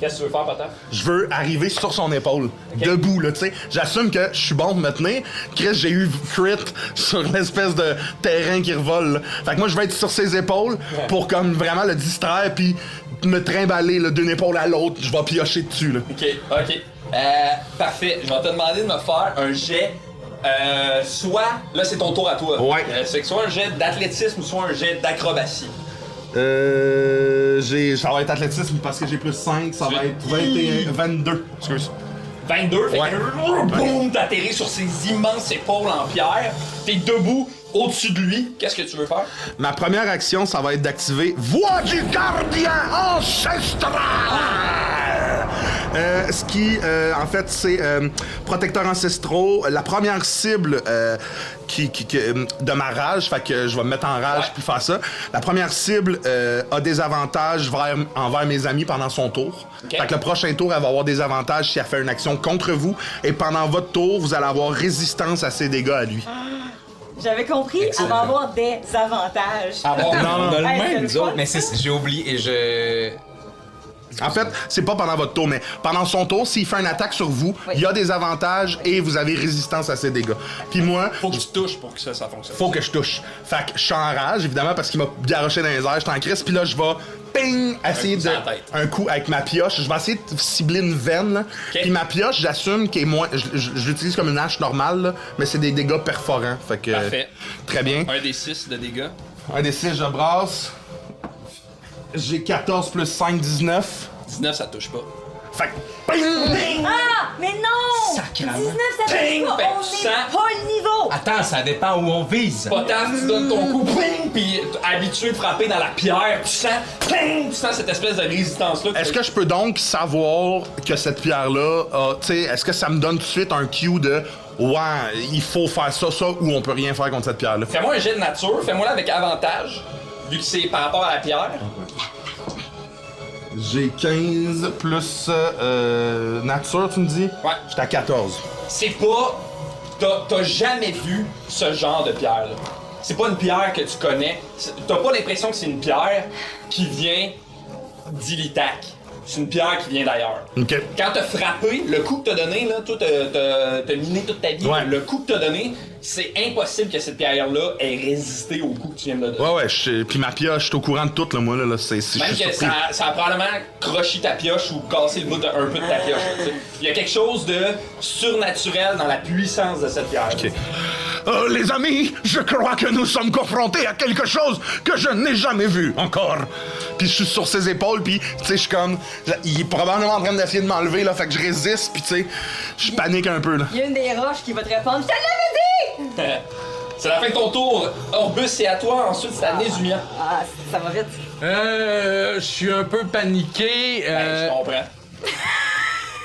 Qu'est-ce que tu veux faire, Potaf? Je veux arriver sur son épaule, debout, là, tu sais. J'assume que je suis bon pour me tenir. Chris, j'ai eu crit sur l'espèce de terrain qui revole, là. Fait que moi, je vais être sur ses épaules pour comme vraiment le distraire puis me trimballer là, d'une épaule à l'autre. Je vais piocher dessus, là. Ok, ok. Parfait. Je vais te demander de me faire un jet. Soit, là c'est ton tour à toi. Ouais. C'est que soit un jet d'athlétisme ou soit un jet d'acrobatie. Ça va être athlétisme parce que j'ai plus 5, ça va être 21, 22. Excuse. 22, fait Ouais. que boum, t'atterris sur ses immenses épaules en pierre. T'es debout au-dessus de lui. Qu'est-ce que tu veux faire? Ma première action, ça va être d'activer Voix du gardien ancestral! Ce qui, en fait, c'est protecteurs ancestraux. La première cible de ma rage, fait que je vais me mettre en rage Ouais. puis faire ça. La première cible a des avantages envers mes amis pendant son tour. Ok. Fait que le prochain tour, elle va avoir des avantages si elle fait une action contre vous. Et pendant votre tour, vous allez avoir résistance à ses dégâts à lui. J'avais compris, elle va avoir des avantages. Ah bon? On a le Hey, c'est même, le nous autres. fun, Mais ça. j'ai oublié et je. En fait, c'est pas pendant votre tour, mais pendant son tour, s'il fait une attaque sur vous, il y a des avantages et vous avez résistance à ses dégâts. Puis moi, Faut que tu touches pour que ça fonctionne. faut que je touche. Fait que je suis en rage, évidemment, parce qu'il m'a garoché dans les airs, je suis en crise, puis là, je vais, ping, essayer coup de... sur la tête. Un coup avec ma pioche. Je vais essayer de cibler une veine, là. Ok. Puis ma pioche, j'assume qu'elle est moins... Je l'utilise comme une hache normale, là, mais c'est des dégâts perforants. Fait que... Parfait. Très bien. Un des 6 de dégâts. Un des 6, je brasse. J'ai 14 plus 5, 19. 19, ça touche pas. Fait que... ping! Ah, mais non! Sacrément. 19, ça Ping! touche pas, Fait que on tu n'est sens- pas le niveau! Attends, ça dépend où on vise. Potaf, tu donnes ton coup, ping, puis habitué de frapper dans la pierre, tu sens, ping, tu sens cette espèce de résistance-là. Est-ce que je peux donc savoir que cette pierre-là, tu sais, est-ce que ça me donne tout de suite un cue de ouais, il faut faire ça, ou on peut rien faire contre cette pierre-là? Fais-moi un jet de nature, fais-moi là avec avantage, vu que c'est par rapport à la pierre. J'ai 15 plus nature, tu me dis? Ouais. J'étais à 14. C'est pas... T'as jamais vu ce genre de pierre-là. C'est pas une pierre que tu connais. T'as pas l'impression que c'est une pierre qui vient d'Illitak. C'est une pierre qui vient d'ailleurs. OK. Quand t'as frappé, le coup que t'as donné, là, toi t'as miné toute ta vie, Ouais. le coup que t'as donné, c'est impossible que cette pierre-là ait résisté au coup que tu viens de donner. Ouais, puis ma pioche, je suis au courant de tout, là, moi, là, c'est, je Même suis que surpris. ça a probablement croché ta pioche ou cassé le bout un peu de ta pioche. Tu sais. Il y a quelque chose de surnaturel dans la puissance de cette pierre. OK. Les amis, je crois que nous sommes confrontés à quelque chose que je n'ai jamais vu encore. Puis je suis sur ses épaules, puis tu sais, je suis comme... Il est probablement en train d'essayer de m'enlever, là, fait que je résiste, puis tu sais, je panique un peu, là. Il y a une des roches qui va te répondre. Je te l'avais dit! C'est la fin de ton tour. Orbus, c'est à toi. Ensuite, c'est à Nézumia. Ah, ça va vite. Je suis un peu paniqué. Je comprends.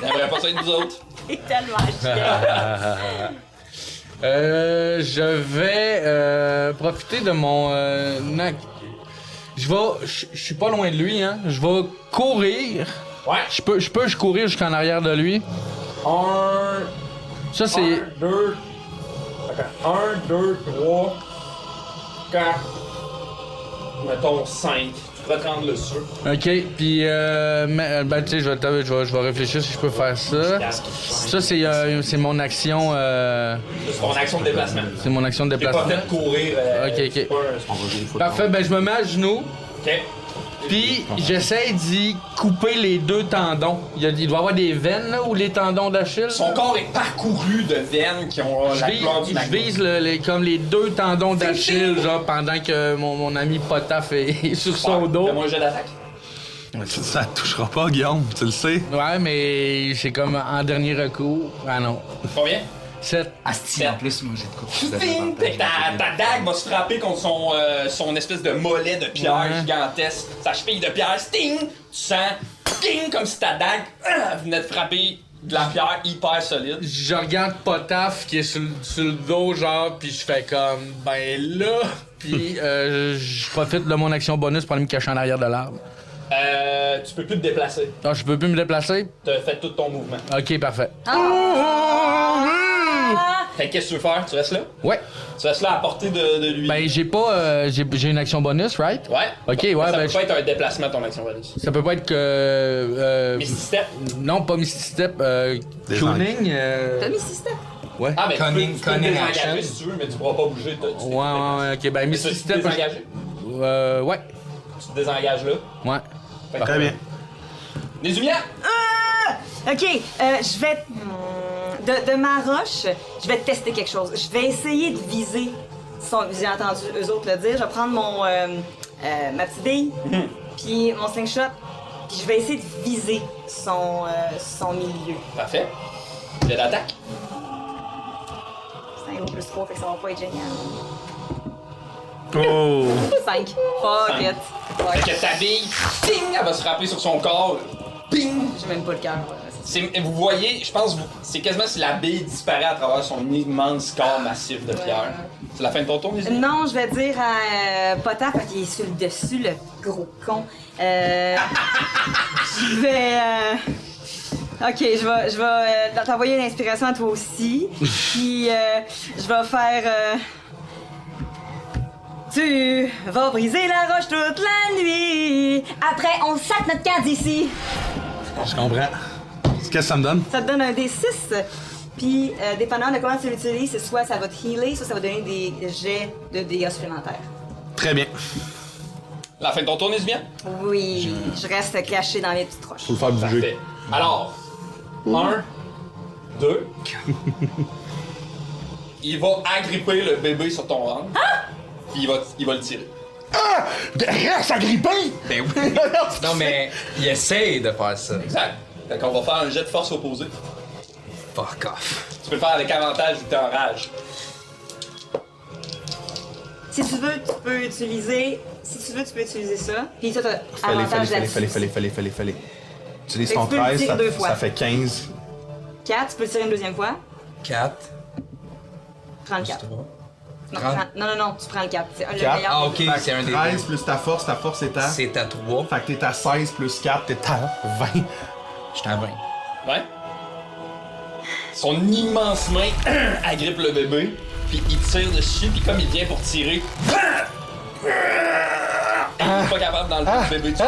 J'aimerais pas ça être vous autres. C'est tellement chiant. Je vais profiter de mon... Je suis pas loin de lui, hein. Je vais courir. Ouais. Je peux courir jusqu'en arrière de lui. Ça, c'est... 1, 2... 1, 2, 3... 4... Mettons 5. Tu pourrais te rendre le sur. OK, puis ben tu sais, je vais réfléchir si je peux faire ça. Ça, c'est mon action... C'est ton action de déplacement. c'est mon action de T'es pas déplacement. fait de courir. Ok. c'est pas un- Parfait, ben je me mets à genoux, Ok. puis j'essaie d'y couper les deux tendons. Il doit y avoir des veines, là, ou les tendons d'Achille. Son corps est parcouru de veines qui ont Je la vise, couleur du je magma. vise comme les deux tendons d'Achille, genre pendant que mon ami Potaf est sur son dos. Fais-moi un jet d'attaque. Ça touchera pas, Guillaume, tu le sais. Ouais, mais c'est comme en dernier recours. Ah non. Combien? 7. Asti, en plus, moi j'ai de quoi. Ting! Fait que ta dague va se frapper contre son espèce de mollet de pierre Ouais. gigantesque. Sa cheville de pierre, sting! Tu sens, ting! Comme si ta dague venait de frapper de la pierre hyper solide. Je regarde Potaf qui est sur le dos, genre, puis je fais comme, ben là. Puis je profite de mon action bonus pour aller me cacher en arrière de l'arbre. Tu peux plus te déplacer. Ah, je peux plus me déplacer? T'as fait tout ton mouvement. Ok, parfait. Fait que qu'est-ce que tu veux faire? Tu restes là? Ouais. Tu restes là à portée de lui. Ben, j'ai pas. J'ai une action bonus, right? Ouais. Ok, ouais, Ça ben, peut pas être un déplacement ton action bonus. Ça peut pas être que. Misty Step. Non, pas Misty Step. Des Tuning. T'as mis système? Ouais. Ah, mais Cunning- tu peux te cunning désengager action. si tu veux, mais tu pourras pas bouger. Tu te Ouais, ouais, ok. Ben, Mais Misty tu te Step. désengages. Ouais. Tu te désengages là. Ouais. Fait que- Très bien. Nézumia! Ok, je vais. De ma roche, je vais tester quelque chose. Je vais essayer de viser. J'ai entendu eux autres le dire. Je vais prendre ma petite bille, puis mon slingshot, puis je vais essayer de viser son milieu. Parfait. Jet d'attaque. C'est un plus 3, fait que ça va pas être génial. Oh! 5. Fuck it. Fait que ta bille, ting, elle va se frapper sur son corps. Ping! J'ai même pas le cœur. Vous voyez, je pense, c'est quasiment si la bille disparaît à travers son immense corps massif de pierre. C'est la fin de ton tour, Nézumia? Non, je vais dire à Potaf, qui est sur le dessus, le gros con. Je vais. Ok, je vais t'envoyer une inspiration à toi aussi. Puis je vais faire. Tu vas briser la roche toute la nuit. Après, on sac notre camp d'ici. Je comprends. Qu'est-ce que ça me donne? Ça te donne un D6. Puis, dépendant de comment tu l'utilises, c'est soit ça va te healer, soit ça va donner des jets de dégâts supplémentaires. Très bien. La fin de ton tour, Nézumia? Oui, je reste caché dans les petites roches. Faut le faire bouger. Parfait. Alors, 1, 2. Il va agripper le bébé sur ton ventre. Puis il va le tirer. Ah! Reste agrippé! Ben oui. Non, mais il essaye de faire ça. Exact. Fait qu'on va faire un jet de force opposé. Fuck off. Tu peux le faire avec avantage vu que t'es en rage. Si tu veux, tu peux utiliser. Si tu veux, tu peux utiliser ça. Puis toi, t'as avantage là-dessus. Fallait. Utilise Fait que ton tu peux le 13, tirer deux ça, fois. ça fait 15. 4, tu peux le tirer une deuxième fois. 4. 34. Non, 30. non, tu prends le 4. C'est le 4. meilleur. Ah, ok, Fait que c'est un des 13 plus ta force est à... C'est à 3. Fait que t'es à 16 plus 4, t'es à 20. Je suis à 20. Ouais. Son immense main agrippe le bébé, puis il tire dessus, puis comme il vient pour tirer, et il est pas capable d'enlever le bébé du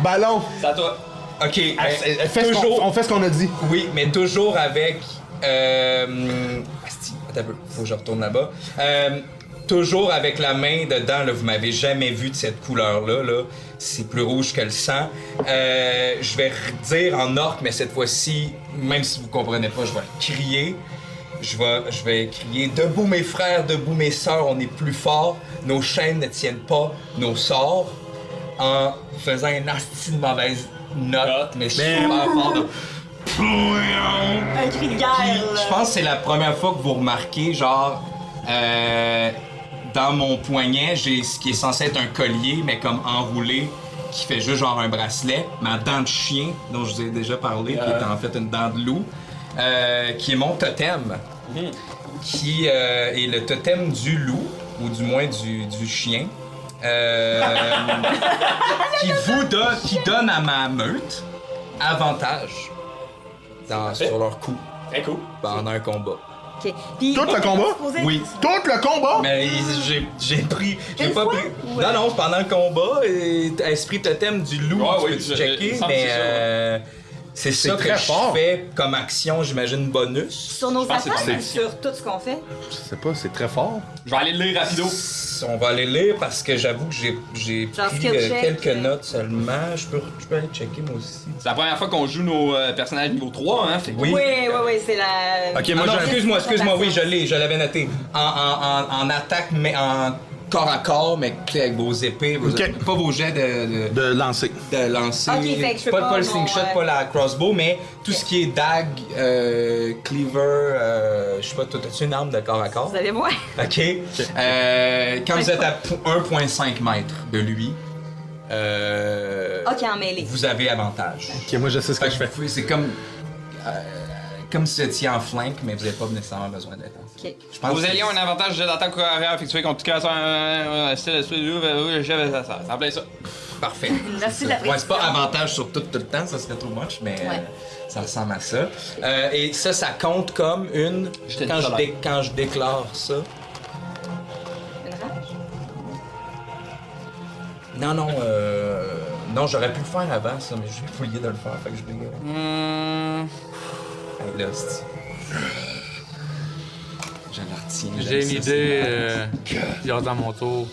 Ballon! C'est à toi. Ok, On fait ce qu'on a dit. Oui, mais toujours avec. Asti, attends un peu, faut que je retourne là-bas. Toujours avec la main dedans, là, vous m'avez jamais vu de cette couleur-là. Là. C'est plus rouge que le sang. Je vais dire en orc, mais cette fois-ci, même si vous comprenez pas, je vais le crier. Je vais crier « Debout mes frères, debout mes sœurs, on est plus forts. Nos chaînes ne tiennent pas nos sorts. » En faisant une asti de mauvaise note, mais super fort de... Un cri de guerre, Puis, là. je pense que c'est la première fois que vous remarquez, genre, dans mon poignet, j'ai ce qui est censé être un collier, mais comme enroulé, qui fait juste genre un bracelet. Ma dent de chien, dont je vous ai déjà parlé, qui est en fait une dent de loup, qui est mon totem, qui est le totem du loup, ou du moins du chien. Qui donne à ma meute avantage sur leur coup Très cool. pendant un combat. Ok. Puis, Tout le combat? Oui. Tout le combat? Mais j'ai pris. J'ai Une pas fois? pris. Ou, Non, non, pendant le combat, esprit totem du loup, Ouais, tu oui, peux je- checker, il me semble mais que c'est c'est C'est ça que très je fort. fais comme action, j'imagine, bonus. sur nos pense que attaques, c'est- sur tout ce qu'on fait. Je sais pas, c'est très fort. Je vais aller le lire rapido. On va aller lire parce que j'avoue que j'ai Genre pris skill check, quelques notes seulement. Je peux aller checker moi aussi. C'est la première fois qu'on joue nos personnages niveau 3, hein? Fait que- Oui. Oui, c'est la. Ok, Ah moi non, j'ai un... excuse-moi, oui, je l'avais noté. En attaque, mais en corps à corps, mais tu sais, avec vos épées, Ok. pas vos jets de lancer. de lancer. Ok, fait que je peux pas pas le mon, slingshot, pas la crossbow, mais tout ce qui est dague, cleaver, je sais pas, as-tu une arme de corps à corps? Vous allez voir. Ok. Quand vous êtes à 1,5 mètres de lui, Ok, en mêlée. vous avez avantage. Ok, moi je sais ce que je fais. C'est comme si vous étiez en flank, mais vous n'avez pas nécessairement besoin d'être en flank. Ok. Je pense Vos que alliés ont un avantage de jet d'attaque arrière effectué contre tout créateur. Ça plaît ça. Parfait. Merci de Ouais, la c'est pas avantage sur tout le temps, ça serait trop much, mais Ouais. ça ressemble à ça. Et ça compte comme une. J'étais Quand une quand je déclare ça. Une rage? Non, j'aurais pu le faire avant ça, mais j'ai oublié de le faire, fait que je l'ai. Hey, là, c'est. Je le retiens. J'ai j'aime une ça, idée. Genre dans mon tour.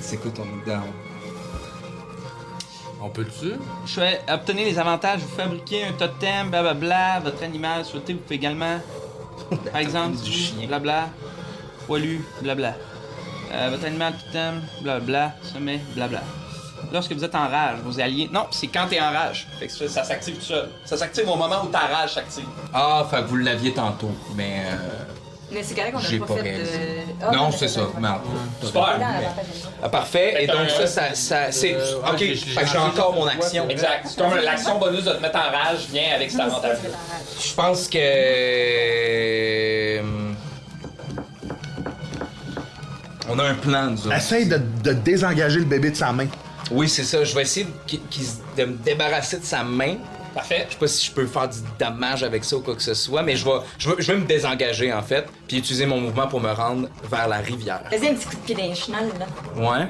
C'est quoi ton down? On peut-tu? Je vais obtenir les avantages, vous fabriquez un totem, blablabla, votre animal souhaité, vous pouvez également, par exemple, Du chien. blabla, poilu, blabla. Votre animal totem, blabla, sommet, blabla. Lorsque vous êtes en rage, vos alliés... Non, c'est quand t'es en rage. Fait que ça s'active tout seul. Ça s'active au moment où ta rage s'active. Ah, fait que vous l'aviez tantôt, mais. Mais c'est correct qu'on J'ai n'a pas pas fait réalisé. de. Ah, non, on a c'est fait ça, de- merde. Super. Là, l'avantage, c'est ça. Ah, parfait. Et Fait que donc, t'as ça, c'est. Ok, j'ai- fait que j'ai encore mon action. Exact. C'est comme l'action bonus de te mettre en rage vient avec cet avantage. Je pense que. On a un plan, nous autres. Essaye de désengager le bébé de sa main. Oui, c'est ça. Je vais essayer de me débarrasser de sa main. Parfait. Je sais pas si je peux faire du dommage avec ça ou quoi que ce soit, mais je vais me désengager, en fait, puis utiliser mon mouvement pour me rendre vers la rivière. Vas-y, un petit coup de pied d'un chenal, là. Ouais.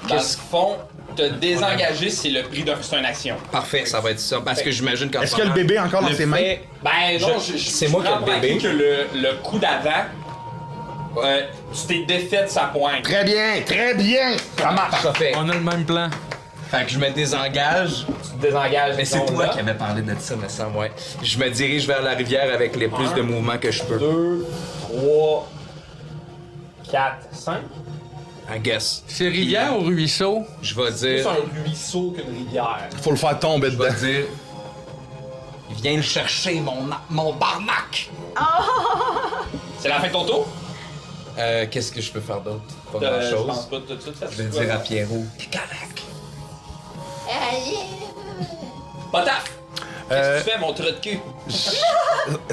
Dans le fond, te désengager, c'est le prix c'est une action. Parfait, ça va être ça. Parce que j'imagine qu'en Est-ce ce que le moment, bébé est encore dans le ses mains? fait- Ben non, c'est moi qui ai prends le pour bébé. acquis que le coup d'avant, tu t'es défait de sa pointe. Très bien, très bien. Ça marche. Ça fait. On a le même plan. Fait que je me désengage. Tu te désengages. Mais c'est toi qui avais parlé de ça, me semble, ouais. Je me dirige vers la rivière avec les plus de mouvements que je peux. 2, 3, 4, 5. I guess. C'est rivière ou ruisseau? Je vais C'est dire. un ruisseau qu'une rivière. Faut le faire tomber Je dedans. vais dire. Viens le chercher, mon barnac! C'est la fin de ton tour? Qu'est-ce que je peux faire d'autre? Pas Je grand-chose. pense pas tout de suite. Je vais dire à Pierrot. Carac! Potaf! Qu'est-ce que tu fais, mon trou de cul? Tu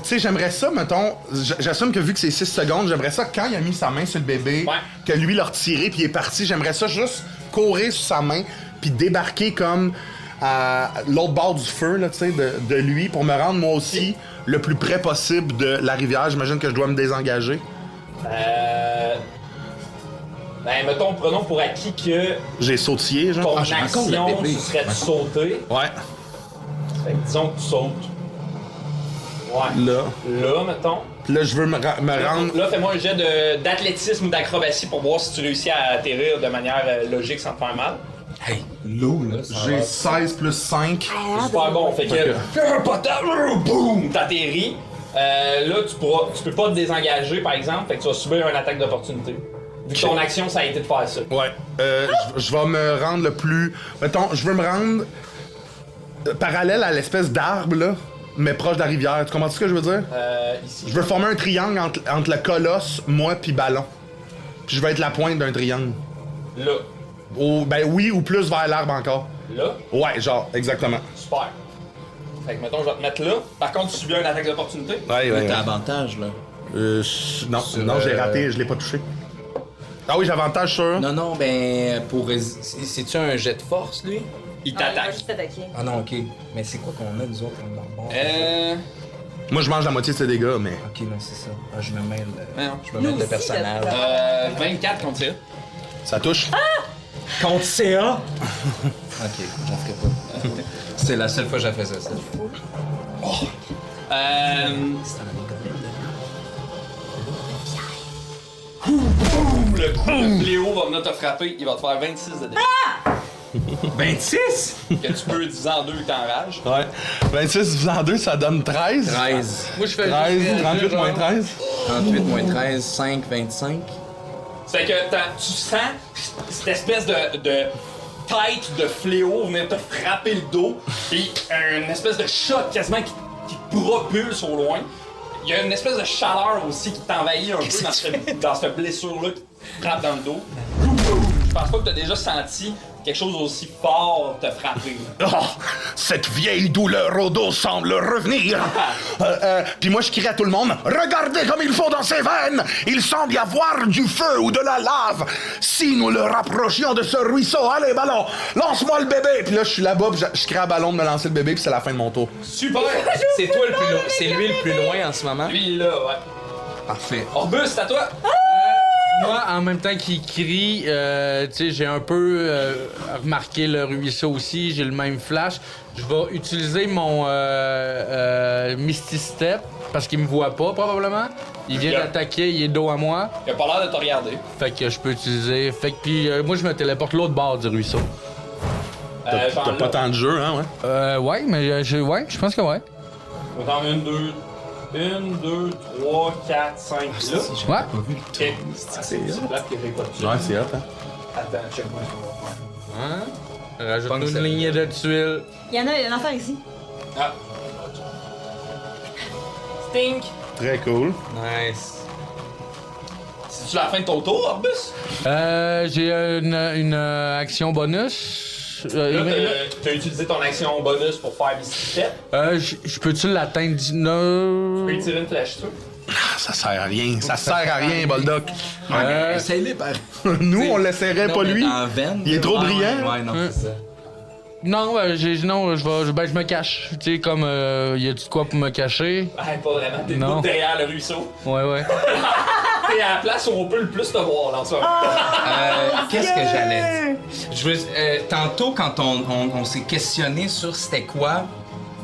sais, j'aimerais ça, mettons, j'assume que vu que c'est 6 secondes, j'aimerais ça quand il a mis sa main sur le bébé, Ouais. que lui l'a retiré puis il est parti, j'aimerais ça juste courir sur sa main puis débarquer comme à l'autre bord du feu, là, tu sais, de lui pour me rendre moi aussi le plus près possible de la rivière. J'imagine que je dois me désengager. Ben, mettons, prenons pour acquis que J'ai sautillé, genre. ton Ah, j'ai encore le action, bébé. ce serait de sauter. Ouais, Fait que disons que tu sautes. Ouais. là. Là, mettons. Puis là, je veux me rendre... Là, fais-moi un jet d'athlétisme ou d'acrobatie pour voir si tu réussis à atterrir de manière logique sans te faire mal. Hey, l'eau, là, ça J'ai va. 16 plus 5. Super bon. Fait que, boum, t'atterris. Là, tu peux pas te désengager, par exemple. Fait que tu vas subir une attaque d'opportunité. Vu que ton action, ça a été de faire ça. Ouais. Je vais me rendre le plus... Mettons, je veux me rendre parallèle à l'espèce d'arbre, là, mais proche de la rivière. Tu comprends ce que je veux dire? Ici. Je veux former un triangle entre le colosse, moi, puis Ballon. Puis je vais être la pointe d'un triangle. Là. Ben oui, ou plus vers l'arbre encore. Là. Ouais, genre, exactement. Super. Fait que, mettons, je vais te mettre là. Par contre, tu subis une attaque d'opportunité. Ouais, ouais, T'as avantage, là. Non, j'ai raté, je l'ai pas touché. Ah oui, j'ai avantage sur... Non, non, ben, c'est-tu un jet de force, lui? Il Ah, il va t'attaque. juste attaquer. Ah non, ok. Mais c'est quoi qu'on a, nous autres, dans le bon? Moi, je mange la moitié de ses dégâts, mais... Ok, non, c'est ça. Ah, je me mêle. Non. Je me mêle de aussi, personnage. 24 contre ça. Ça touche. Contre CA? Ok, j'en ferai pas. C'est la seule fois que j'ai fait ça. Le coup de fléau va venir te frapper. Il va te faire 26 de dégâts. 26? Que tu peux diviser en deux et t'enrages. Ouais. 26 divisé en 2, ça donne 13. 13. Moi, je fais 13, juste 38 moins genre- 13. 38 moins 13, 5, 25. C'est que tu sens cette espèce de tête de fléau venir te frapper le dos, puis une espèce de choc quasiment qui te propulse au loin. Il y a une espèce de chaleur aussi qui t'envahit un peu dans cette blessure-là qui te frappe dans le dos. Je pense pas que tu as déjà senti quelque chose aussi fort te frapper. Oh, cette vieille douleur au dos semble revenir. Puis moi, je crie à tout le monde, regardez comme il faut dans ses veines. Il semble y avoir du feu ou de la lave. Si nous le rapprochions de ce ruisseau, allez, Ballon, lance-moi le bébé. Puis là, je suis là-bas, puis je crie à Ballon de me lancer le bébé, puis c'est la fin de mon tour. Super! C'est toi le plus loin. C'est lui le plus loin en ce moment? Lui, là, ouais. Parfait. Orbus, c'est à toi! Moi, en même temps qu'il crie, tu sais, j'ai un peu remarqué le ruisseau aussi, j'ai le même flash. Je vais utiliser mon Misty Step, parce qu'il me voit pas, probablement. Il vient Yeah. d'attaquer, il est dos à moi. Il a pas l'air de te regarder. Fait que je peux utiliser... Fait que, puis moi, je me téléporte l'autre bord du ruisseau. Genre T'as pas là. tant de jeu, hein, ouais? Ouais, mais je pense que ouais. On va en 1, 2, 3, 4, 5. Là. Ouais. Ok. C'est là qu'il y avait quoi dessus. Ouais, c'est hot, hein? Attends, check-moi ça. Hein? Rajoute une lignée de tuiles. Il y en a un enfant ici. Ah. Stink! Très cool. Nice. C'est-tu la fin de ton tour, Orbus? J'ai une action bonus. Là, t'as utilisé ton action bonus pour faire Misty Step. Je peux-tu l'atteindre? Tu Non. peux tirer une flèche dessus. Ça sert à rien. Ça sert à rien, Boldoc. Essaye-les, par. Nous, on l'essaierait Non, pas mais lui. en veine, Il est là. trop Ah, brillant. Ouais, non, c'est ça. Non, je me cache. Tu sais, comme, y a-tu de quoi pour me cacher? Ah, pas vraiment. T'es Non. tout derrière le ruisseau. Ouais. T'es à la place où on peut le plus te voir, là, en ce moment. Qu'est-ce que j'allais dire? Je veux, tantôt, quand on s'est questionné sur c'était quoi,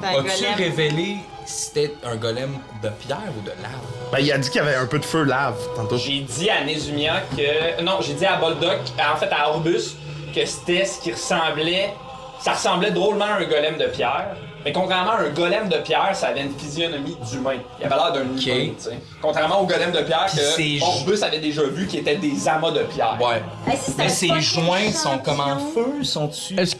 C'est un as-tu golem. révélé si c'était un golem de pierre ou de lave? Ben, il a dit qu'il y avait un peu de feu lave, tantôt. J'ai dit à Nezumia que. Non, j'ai dit à Boldoc, en fait à Orbus, que c'était ce qui ressemblait. Ça ressemblait drôlement à un golem de pierre. Mais contrairement à un golem de pierre, ça avait une physionomie d'humain. Il avait l'air d'un humain, tu sais. Contrairement au golem de pierre Puis que ses Orbus avait déjà vu qui étaient des amas de pierre. Ouais. Hey, si c'est Mais un ses fucking joints sont comme en champion. feu, sont-tu? Est-ce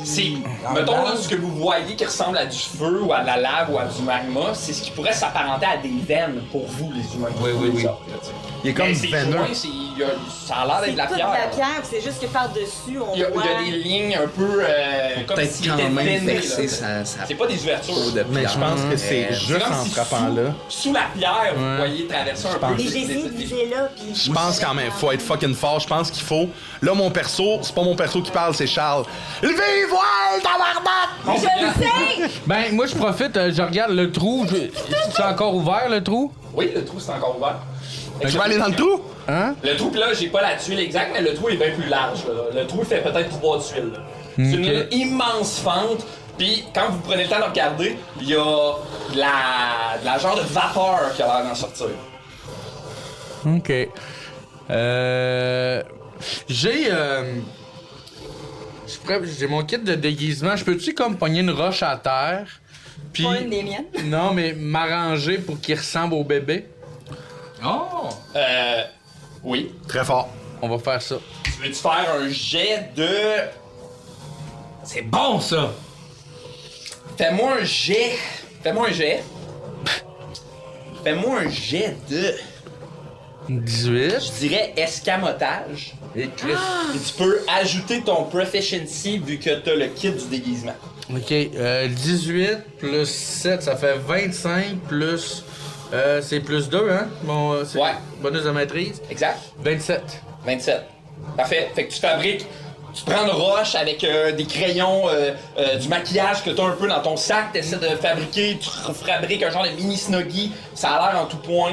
C'est, En mettons là, lave? ce que vous voyez qui ressemble à du feu ou à de la lave ou à du magma, c'est ce qui pourrait s'apparenter à des veines pour vous, les humains. Oui, oui, oui. Ça, là, tu sais. Il est comme Mais ses veineux. joints, c'est ça a l'air C'est d'être de la toute pierre. de la pierre, puis c'est juste que par-dessus, on Il y voit... a des lignes un peu comme Peut-être s'il quand était même veiné, percer là. sa C'est pas des ouvertures. peau de Mais je pense que c'est C'est juste comme en si frappant sous, là. sous la pierre, vous voyez traverser un peu. Mais j'ai essayé de viser là, puis... Je pense quand même, faut être fucking fort. Je pense qu'il faut. Là, mon perso, c'est pas mon perso qui parle, c'est Charles. Vive voile, tabarnak! Je le sais! Ben, moi, je profite, je regarde le trou. C'est encore ouvert, le trou? Oui, le trou c'est encore ouvert. Je vais aller dans le trou? Hein? Le trou, pis là, j'ai pas la tuile exacte, mais le trou est bien plus large. Là. Le trou fait peut-être 3 tuiles. Là. C'est une immense fente. Puis quand vous prenez le temps de regarder, il y a de la genre de vapeur qui a l'air d'en sortir. OK. J'ai... j'ai mon kit de déguisement. Je peux-tu comme pogner une roche à terre? Puis... Pas une des miennes. Non, mais m'arranger pour qu'il ressemble au bébé? Oh! Oui. Très fort. On va faire ça. Tu veux-tu faire un jet de... C'est bon, ça! Fais-moi un jet. Fais-moi un jet. Fais-moi un jet de... 18. Je dirais escamotage. Et Chris. Et tu peux ajouter ton proficiency vu que t'as le kit du déguisement. OK. 18 plus 7, ça fait 25 plus... c'est plus 2, hein? Bon, c'est Ouais. bonus de maîtrise. Exact. 27. 27. Parfait. Fait que tu fabriques... Tu prends une roche avec des crayons, du maquillage que t'as un peu dans ton sac, t'essaies de fabriquer, tu fabriques un genre de mini snuggie. Ça a l'air en tout point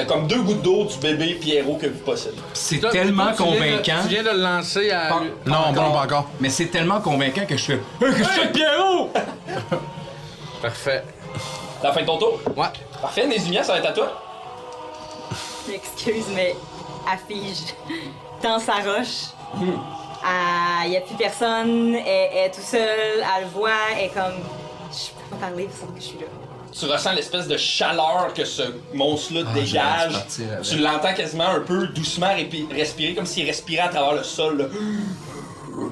comme 2 gouttes d'eau du bébé Pierrot que vous possédez. C'est Toi, tellement toi, tu viens de- convaincant. Tu viens de le lancer à... Non, pas encore. Mais c'est tellement convaincant que je fais. Hey, qu'est-ce que c'est, Pierrot? Parfait. C'est la fin de ton tour? Ouais. Parfait, Nézimia, ça va être à toi. Je m'excuse, mais elle fige dans sa roche. Il n'y a plus personne, elle est tout seule, elle le voit, elle est comme... Je peux pas parler, parce que je suis là. Tu ressens l'espèce de chaleur que ce monstre-là j'aurais dû dégage. partir avec. Tu l'entends quasiment un peu doucement respirer, comme s'il respirait à travers le sol. Là.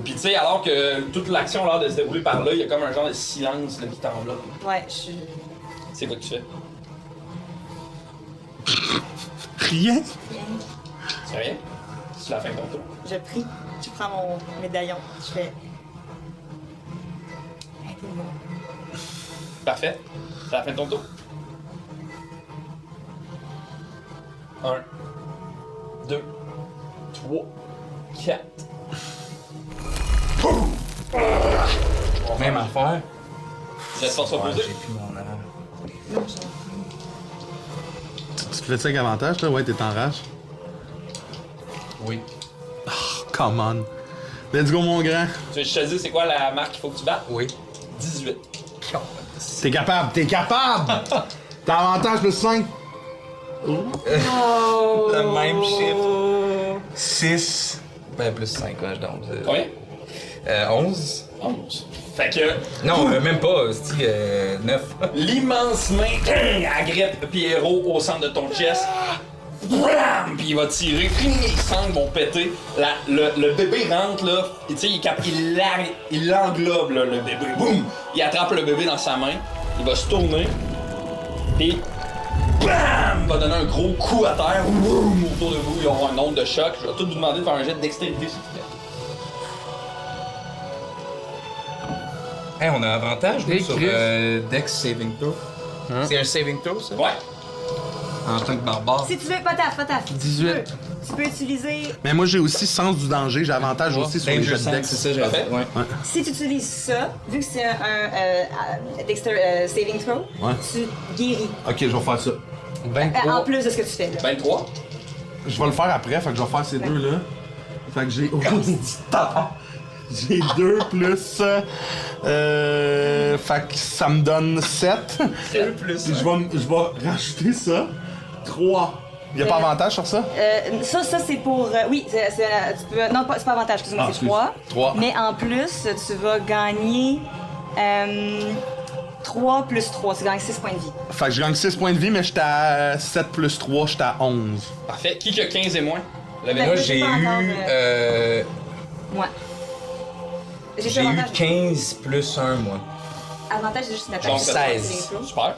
Puis tu sais, alors que toute l'action a l'air de se dérouler par là, il y a comme un genre de silence là, qui t'enveloppe. Ouais, je suis... C'est quoi que tu fais? Rien. C'est rien? C'est la fin de ton tour. Je prie, je prends mon médaillon, je fais... Aidez-moi. Parfait. C'est la fin de ton tour. 1, 2, 3, 4. Même affaire. J'ai force opposée. J'ai plus mon arme. Tu fais ça avec avantage, toi? Ouais, t'es en rage. Oui. Come on. Let's go, mon grand. Tu veux que je te dise c'est quoi la marque qu'il faut que tu battes? Oui. 18. T'es capable, t'es capable! T'as avantage plus 5. Le même chiffre. 6. Ben, plus 5, ouais, donc. Combien? 11. 11. Fait que Non, même pas, c'est 9. l'immense main agrippe Pierrot au centre de ton chest. Blam! Puis il va tirer, les sangles vont péter. Le bébé rentre là, et tu sais, il l'englobe là, le bébé. Boum! Il attrape le bébé dans sa main, il va se tourner, et bam! Il va donner un gros coup à terre. Boum! Autour de vous, il va y avoir une onde de choc. Je vais tout vous demander de faire un jet de dextérité, s'il vous plaît. Hey, on a avantage nous, Hey, sur Chris. Dex Saving Throw. C'est un saving throw, ça? Ouais. En tant que barbare. Si tu veux, pas taf. 18. Tu peux utiliser... Mais moi, j'ai aussi sens du danger. J'ai avantage aussi sur les jeux de Danger dex. c'est ça, j'avais Parfait. dit. Ouais. Si tu utilises ça, vu que c'est un Dexter saving throw, Ouais. tu guéris. Ok, je vais faire ça. 23. En plus de ce que tu fais là. 23. Je vais le faire après, fait que je vais faire ces deux-là. Fait que j'ai... J'ai 2 plus... fait que ça me donne 7. 2 plus. Puis je vais rajouter ça. 3. Y'a pas avantage sur ça? Ça c'est pour... oui, tu peux... Non, c'est pas avantage, excuse-moi, c'est excuse. 3. 3. Mais en plus, tu vas gagner... 3 plus 3, tu gagnes 6 points de vie. Fait que je gagne 6 points de vie, mais j'étais à 7 plus 3, j'étais à 11. Parfait. Qui a 15 et moins? Ben, Moi, j'ai j'ai pas encore, eu... Moi. J'ai fait eu avantage. 15 plus 1, moi. Avantage, c'est juste une attaque. Donc, 16. Super.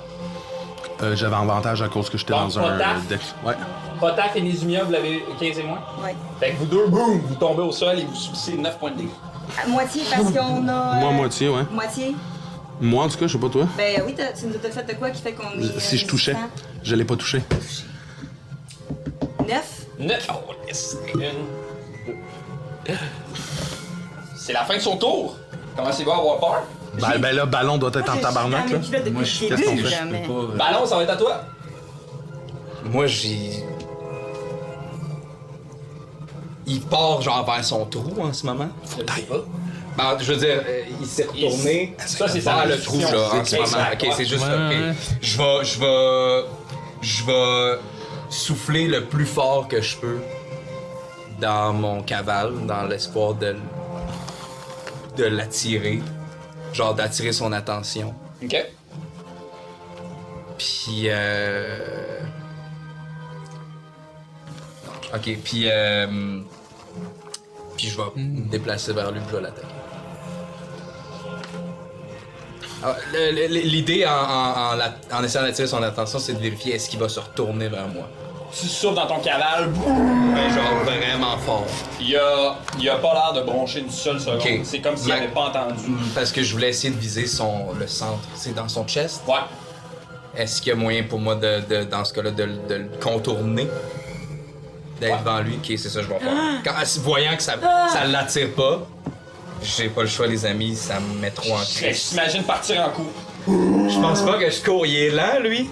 J'avais avantage à cause que j'étais Donc, dans un Potaf? deck. Ouais. Potaf et Nezumia, vous l'avez 15 et moins. Ouais. Fait que vous deux, boum, vous tombez au sol et vous subissez 9 points de dégâts. À moitié parce qu'on a. Moi, moitié, ouais. Moitié. Moi, en tout cas, je sais pas toi. Ben oui, tu nous as fait de quoi qui fait qu'on est. Si je touchais, je l'ai pas touché. 9. 9. Oh, yes. C'est la fin de son tour. Commencez-vous à avoir peur? Ben là, Ballon doit être en tabarnak, là. Moi, qu'est-ce qu'on fait? jamais. Ballon, ça va être à toi. Moi, j'ai. Il part genre vers son trou en ce moment. Je le sais pas. Ben, je veux dire, il s'est retourné. Ça, c'est vers sa le trou, là, en ce moment. Exact, Ok, ouais. c'est juste Ouais, ça. Ok. ouais. Je vais souffler le plus fort que je peux dans mon cavale, dans l'espoir de l'attirer. Genre d'attirer son attention. OK. Puis ok, puis je vais me déplacer vers lui, puis je vais l'attaquer. Alors, l'idée en essayant d'attirer son attention, c'est de vérifier est-ce qu'il va se retourner vers moi. Tu souffles dans ton cavale, boum. Ouais, genre vraiment fort. Il a pas l'air de broncher une seule seconde. Ok. C'est comme s'il Ma- avait pas entendu. Parce que je voulais essayer de viser le centre. C'est dans son chest. Ouais. Est-ce qu'il y a moyen pour moi, dans ce cas-là, de le contourner? D'être devant lui? Ok, c'est ça que je vais faire. Voyant que ça l'attire pas, j'ai pas le choix, les amis, ça me met trop en crise. J'imagine partir en coup. Je pense pas que je cours. Il est lent, lui.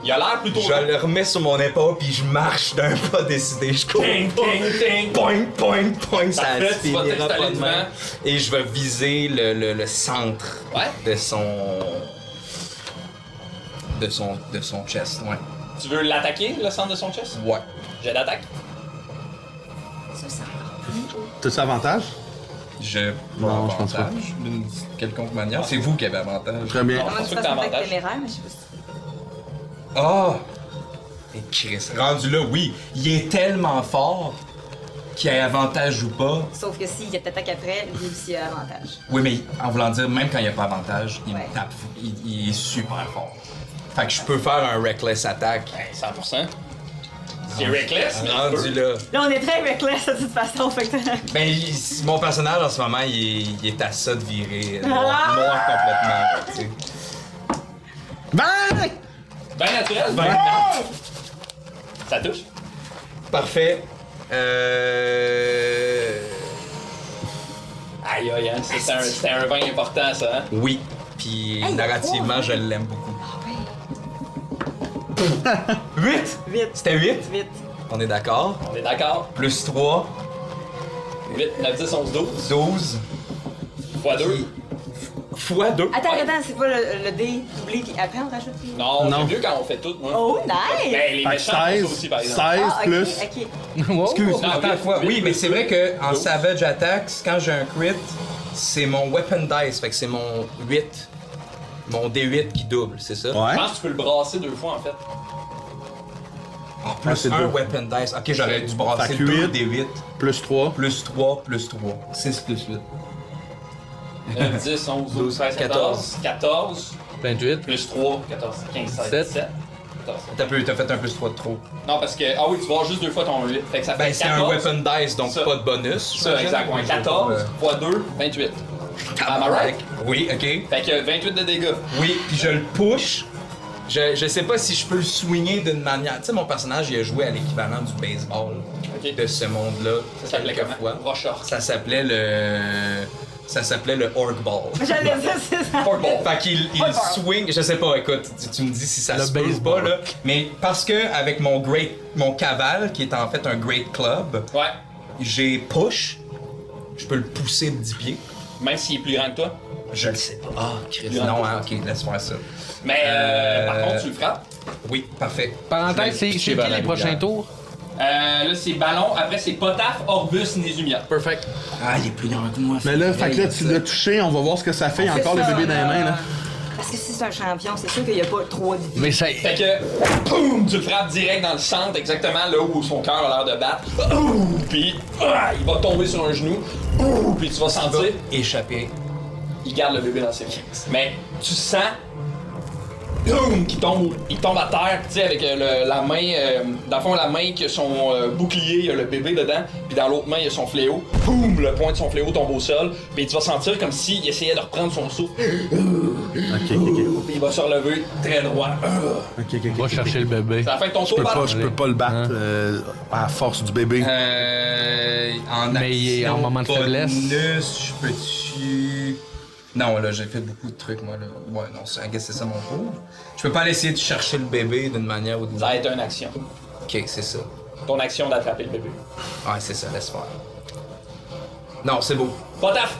Il a l'air plutôt. Je le remets sur mon épaule, puis je marche d'un pas décidé. Je cours. Ting, ting, ting. Point, point, point, ça Parfait, tu vas finira t'installer pas de même. devant. Et je vais viser le centre Ouais. de son chest, ouais. Tu veux l'attaquer, le centre de son chest? Ouais. J'ai d'attaque. T'as-tu avantage? Non, je pense pas. D'une quelconque manière. C'est vous qui avez avantage. Très bien. Comment pense tu pas fasses que t'as un avantage. téméraire, mais je sais pas si. Ah! Et Chris, rendu là, oui, il est tellement fort qu'il y a avantage ou pas. Sauf que s'il t'attaque après, lui aussi a avantage. Oui, mais en voulant dire, même quand il n'y a pas avantage, il Ouais. me tape. Il est super fort. Fait que je peux faire un reckless attack. Ben, 100%. C'est reckless, mais tu Rendu peux. là. Là, on est très reckless de toute façon, fait que. Ben, mon personnage en ce moment, il est à ça de virer noir complètement, tu sais. Ben! Ben naturel. Ça touche. Parfait. Aïe aïe, hein. C'était un vin important, ça, hein. Oui. Puis narrativement, je l'aime beaucoup. 8! 8. C'était 8? Vite. On est d'accord. On est d'accord. Plus 3, 8, 9, 10, 11, 12. 12. Fois 2. Fois 2. Attends, c'est pas le dé doublé, puis après on rajoute les. Non, Non. c'est mieux quand on fait tout, moi. Oh, nice! Ben, les Fait que méchants font 16, ça aussi, par exemple. 16 Ah, ok, plus. ok. Wow. Excuse, Non, attends, huit, fois. huit, Oui, mais huit, c'est vrai que en 12. Savage Attacks, quand j'ai un crit, c'est mon weapon dice, fait que c'est mon 8. Mon D8 qui double, c'est ça? Ouais. Je pense que tu peux le brasser 2 fois, en fait. Ah, plus c'est un deux. weapon dice. Ok, j'aurais dû brasser Fait que 2 huit. D8. Plus 3. Plus 3, plus 3. 6 plus 8. 9, 10, 11, 12, 13, 14. 14. 28. Plus 3, 14, 15, 16, 17. 17. 14. T'as fait un plus 3 de trop. Non, parce que. Ah oui, tu vas juste 2 fois ton 8. Fait que ça fait Ben, c'est 14. un weapon dice, donc Ça. pas de bonus. Ça, j'imagine. exact. Ouais, 14 fois 2, 28. Am I right? Oui, ok. Fait que 28 de dégâts. Oui, puis je le push. Je sais pas si je peux le swinger d'une manière. Tu sais, mon personnage, il a joué à l'équivalent du baseball Ok. de ce monde-là. Ça s'appelait quelques comment? fois. Rochard. Ça s'appelait le Orc Ball. J'allais dire, c'est ça. Portball. Fait qu'il Orc Ball. swing, je sais pas, écoute, tu me dis si ça Le se peut ou baseball. pas, là. Mais parce que avec mon cavale, qui est en fait un great club, Ouais. j'ai push, je peux le pousser de 10 pieds. Même s'il est plus grand que toi. Je le sais pas. Ah, Chris. Plus Non, grand. hein, ok, laisse faire ça. Mais par contre, tu le frappes. Oui, parfait. Parenthèse, Je c'est vais c'est pitcher qui vers la les prochains rivière. tours? Là, c'est Ballon. Après, c'est Potaf, Orbus, Nezumia. Perfect. Ah, il est plus grand que moi. Mais là, fait que là, tu l'as touché, on va voir ce que ça fait. Il y a encore les bébés dans les mains, là. Parce que si c'est un champion, c'est sûr qu'il n'y a pas 3 de vie. Mais ça. Fait que, boum, tu le frappes direct dans le centre, exactement là où son cœur a l'air de battre. Puis, il va tomber sur un genou. Puis tu vas sentir, Échapper. il garde le bébé dans ses mains. Mais tu sens boum, il tombe à terre, tu sais, avec la main, dans le fond, la main qui a son bouclier, il y a le bébé dedans, puis dans l'autre main, il y a son fléau. Boum, le point de son fléau tombe au sol, puis tu vas sentir comme s'il essayait de reprendre son souffle. Ok. Puis il va se relever très droit. Va chercher le bébé. C'est la fin de ton tour, Je peux pas le battre à la force du bébé. Mais il est en moment de faiblesse. Bonus, je peux-tu... Non, là, j'ai fait beaucoup de trucs, moi, là. Ouais, non, I guess c'est ça mon tour. Je peux pas aller essayer de chercher le bébé d'une manière ou d'une Ça autre. va être une action. Ok, c'est ça. Ton action d'attraper le bébé. Ouais, c'est ça, laisse faire. Non, c'est beau. Potaf!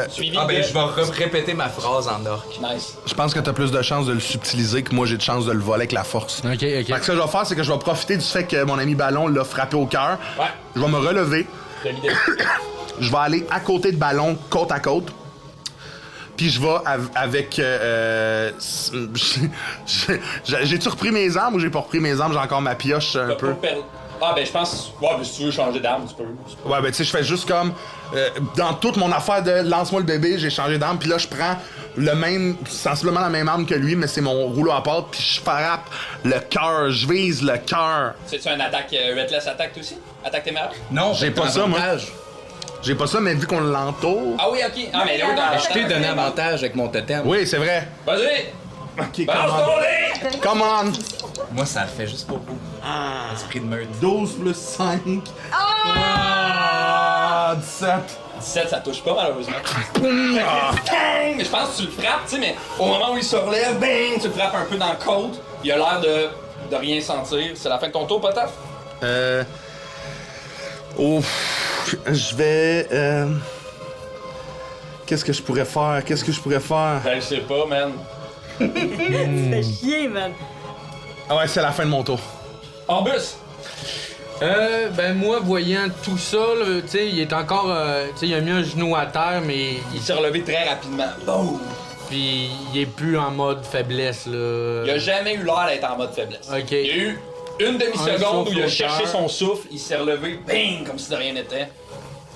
Suivi Ah ben, de... je vais répéter ma phrase en orc. Nice. Je pense que t'as plus de chances de le subtiliser que moi j'ai de chance de le voler avec la force. Ok. Fait que ce que je vais faire, c'est que je vais profiter du fait que mon ami Ballon l'a frappé au cœur. Ouais. Je vais me relever. T'as l'idée. Je vais aller à côté de Ballon, côte à côte. Puis je vais avec... J'ai-tu repris mes armes ou j'ai pas repris mes armes? J'ai encore ma pioche un peu. Ah ben je pense... Ouais, mais si tu veux changer d'arme, tu peux. Ouais, ben tu sais, je fais juste comme... dans toute mon affaire de lance-moi le bébé, j'ai changé d'arme. Puis là, je prends le même... sensiblement la même arme que lui, mais c'est mon rouleau à pâte. Puis je frappe le cœur. Je vise le cœur. C'est-tu un attaque... Reckless attack aussi? Attaque téméraire? Non, J'ai pas ça, moi. J'ai pas ça, mais vu qu'on l'entoure... Ah oui, ok. Ah mais là, Je t'ai donné avantage avec mon totem. Oui, c'est vrai. Vas-y! Ok, Balance ton dé! come on! Moi, ça le fait juste pour vous. Esprit de meurtre. 12 plus 5. Ah! 17. 17, ça touche pas malheureusement. Mais je pense que tu le frappes, tu sais, mais au moment où il se relève, bang, tu le frappes un peu dans la côte. Il a l'air de rien sentir. C'est la fin de ton tour, Potaf? Je vais... Qu'est-ce que je pourrais faire? Ben, je sais pas, man. Tu fais chier, man. Ah ouais, c'est la fin de mon tour. Orbus! Ben moi, voyant tout ça, là, tu sais, il est encore... tu sais, il a mis un genou à terre, mais... Il s'est relevé très rapidement. Boum! Puis il est plus en mode faiblesse, là. Il a jamais eu l'air d'être en mode faiblesse. Ok. Il y a eu une demi-seconde où il a souffle au cherché cœur. son souffle, il s'est relevé, bing, comme si de rien n'était.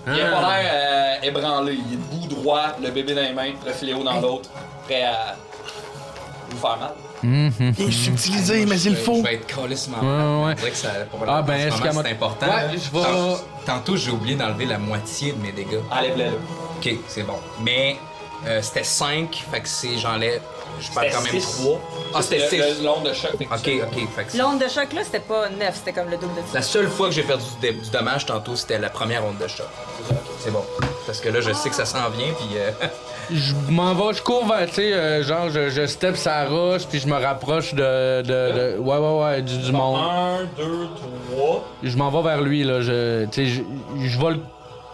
Il a Ah. pas l'air ébranlé. Il est debout droit, le bébé dans les mains, le fléau dans l'autre, prêt à vous faire mal. Il est subtilisé, mais il faut. Je vais être calissement Ouais, mal. ouais. On dirait que ça, pour Ah, ben, en ce moment, escamote- c'est important. Ouais, là. je vais- Tantôt, j'ai oublié d'enlever la moitié de mes dégâts. Enlève-le là. Ok, c'est bon. Mais c'était 5, fait que c'est j'enlève. Je perds C'était quand même 6. 3. Ah, c'était 6. Le long de choc, fait que Ok, tu- ok. Fait que L'onde de choc, là, c'était pas 9, c'était comme le double de ça. la seule fois que j'ai perdu du dommage tantôt, c'était la première onde de choc. C'est bon. Parce que là, je sais que ça s'en vient, puis. Je m'en vais, je cours vers, tu sais, genre, je step sa roche, puis je me rapproche de ouais, du monde. 1, 2, 3. Je m'en vais vers lui, là, tu sais, je vais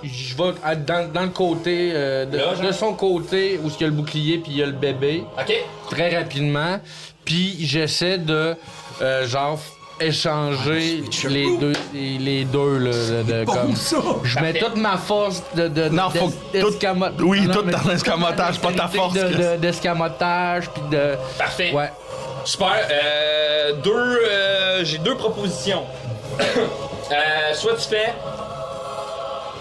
dans le côté, Là, genre? de son côté, où il y a le bouclier, puis il y a le bébé, Ok. très rapidement, puis j'essaie de, genre, échanger les deux là, comme je mets toute ma force de Non, faut que tout- d'escamotage. oui, Non, tout mais dans l'escamotage, pas ta force. d'escamotage puis de Parfait. ouais. Super. J'ai deux propositions. Soit tu fais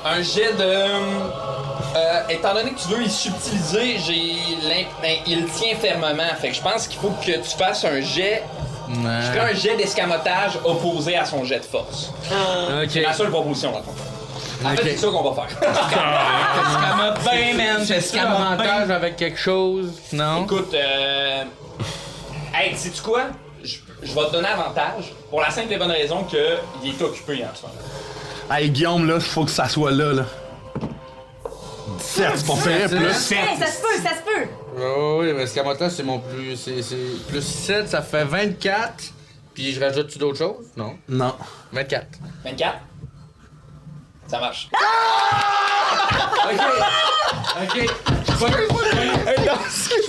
un jet de... étant donné que tu veux y subtiliser, il tient fermement. Fait que je pense qu'il faut que tu fasses un jet... Je ferai un jet d'escamotage opposé à son jet de force. C'est la seule proposition, dans le fond. En fait, Ok. c'est ça qu'on va faire. Escamote bien, man. Est-ce avantage avec quelque chose? Non? Écoute, hey, sais-tu quoi? Je vais te donner avantage pour la simple et bonne raison qu'il est occupé en ce moment. Hey, Guillaume, là, faut que ça soit là. 17, c'est pas fait, plus. Hey, ça se peut, ça se peut! Oh, oui, mais escamotage, c'est mon plus. C'est plus 7, ça fait 24. Puis je rajoute-tu d'autres choses? Non. Non. 24. 24? Ça marche. Ok. Je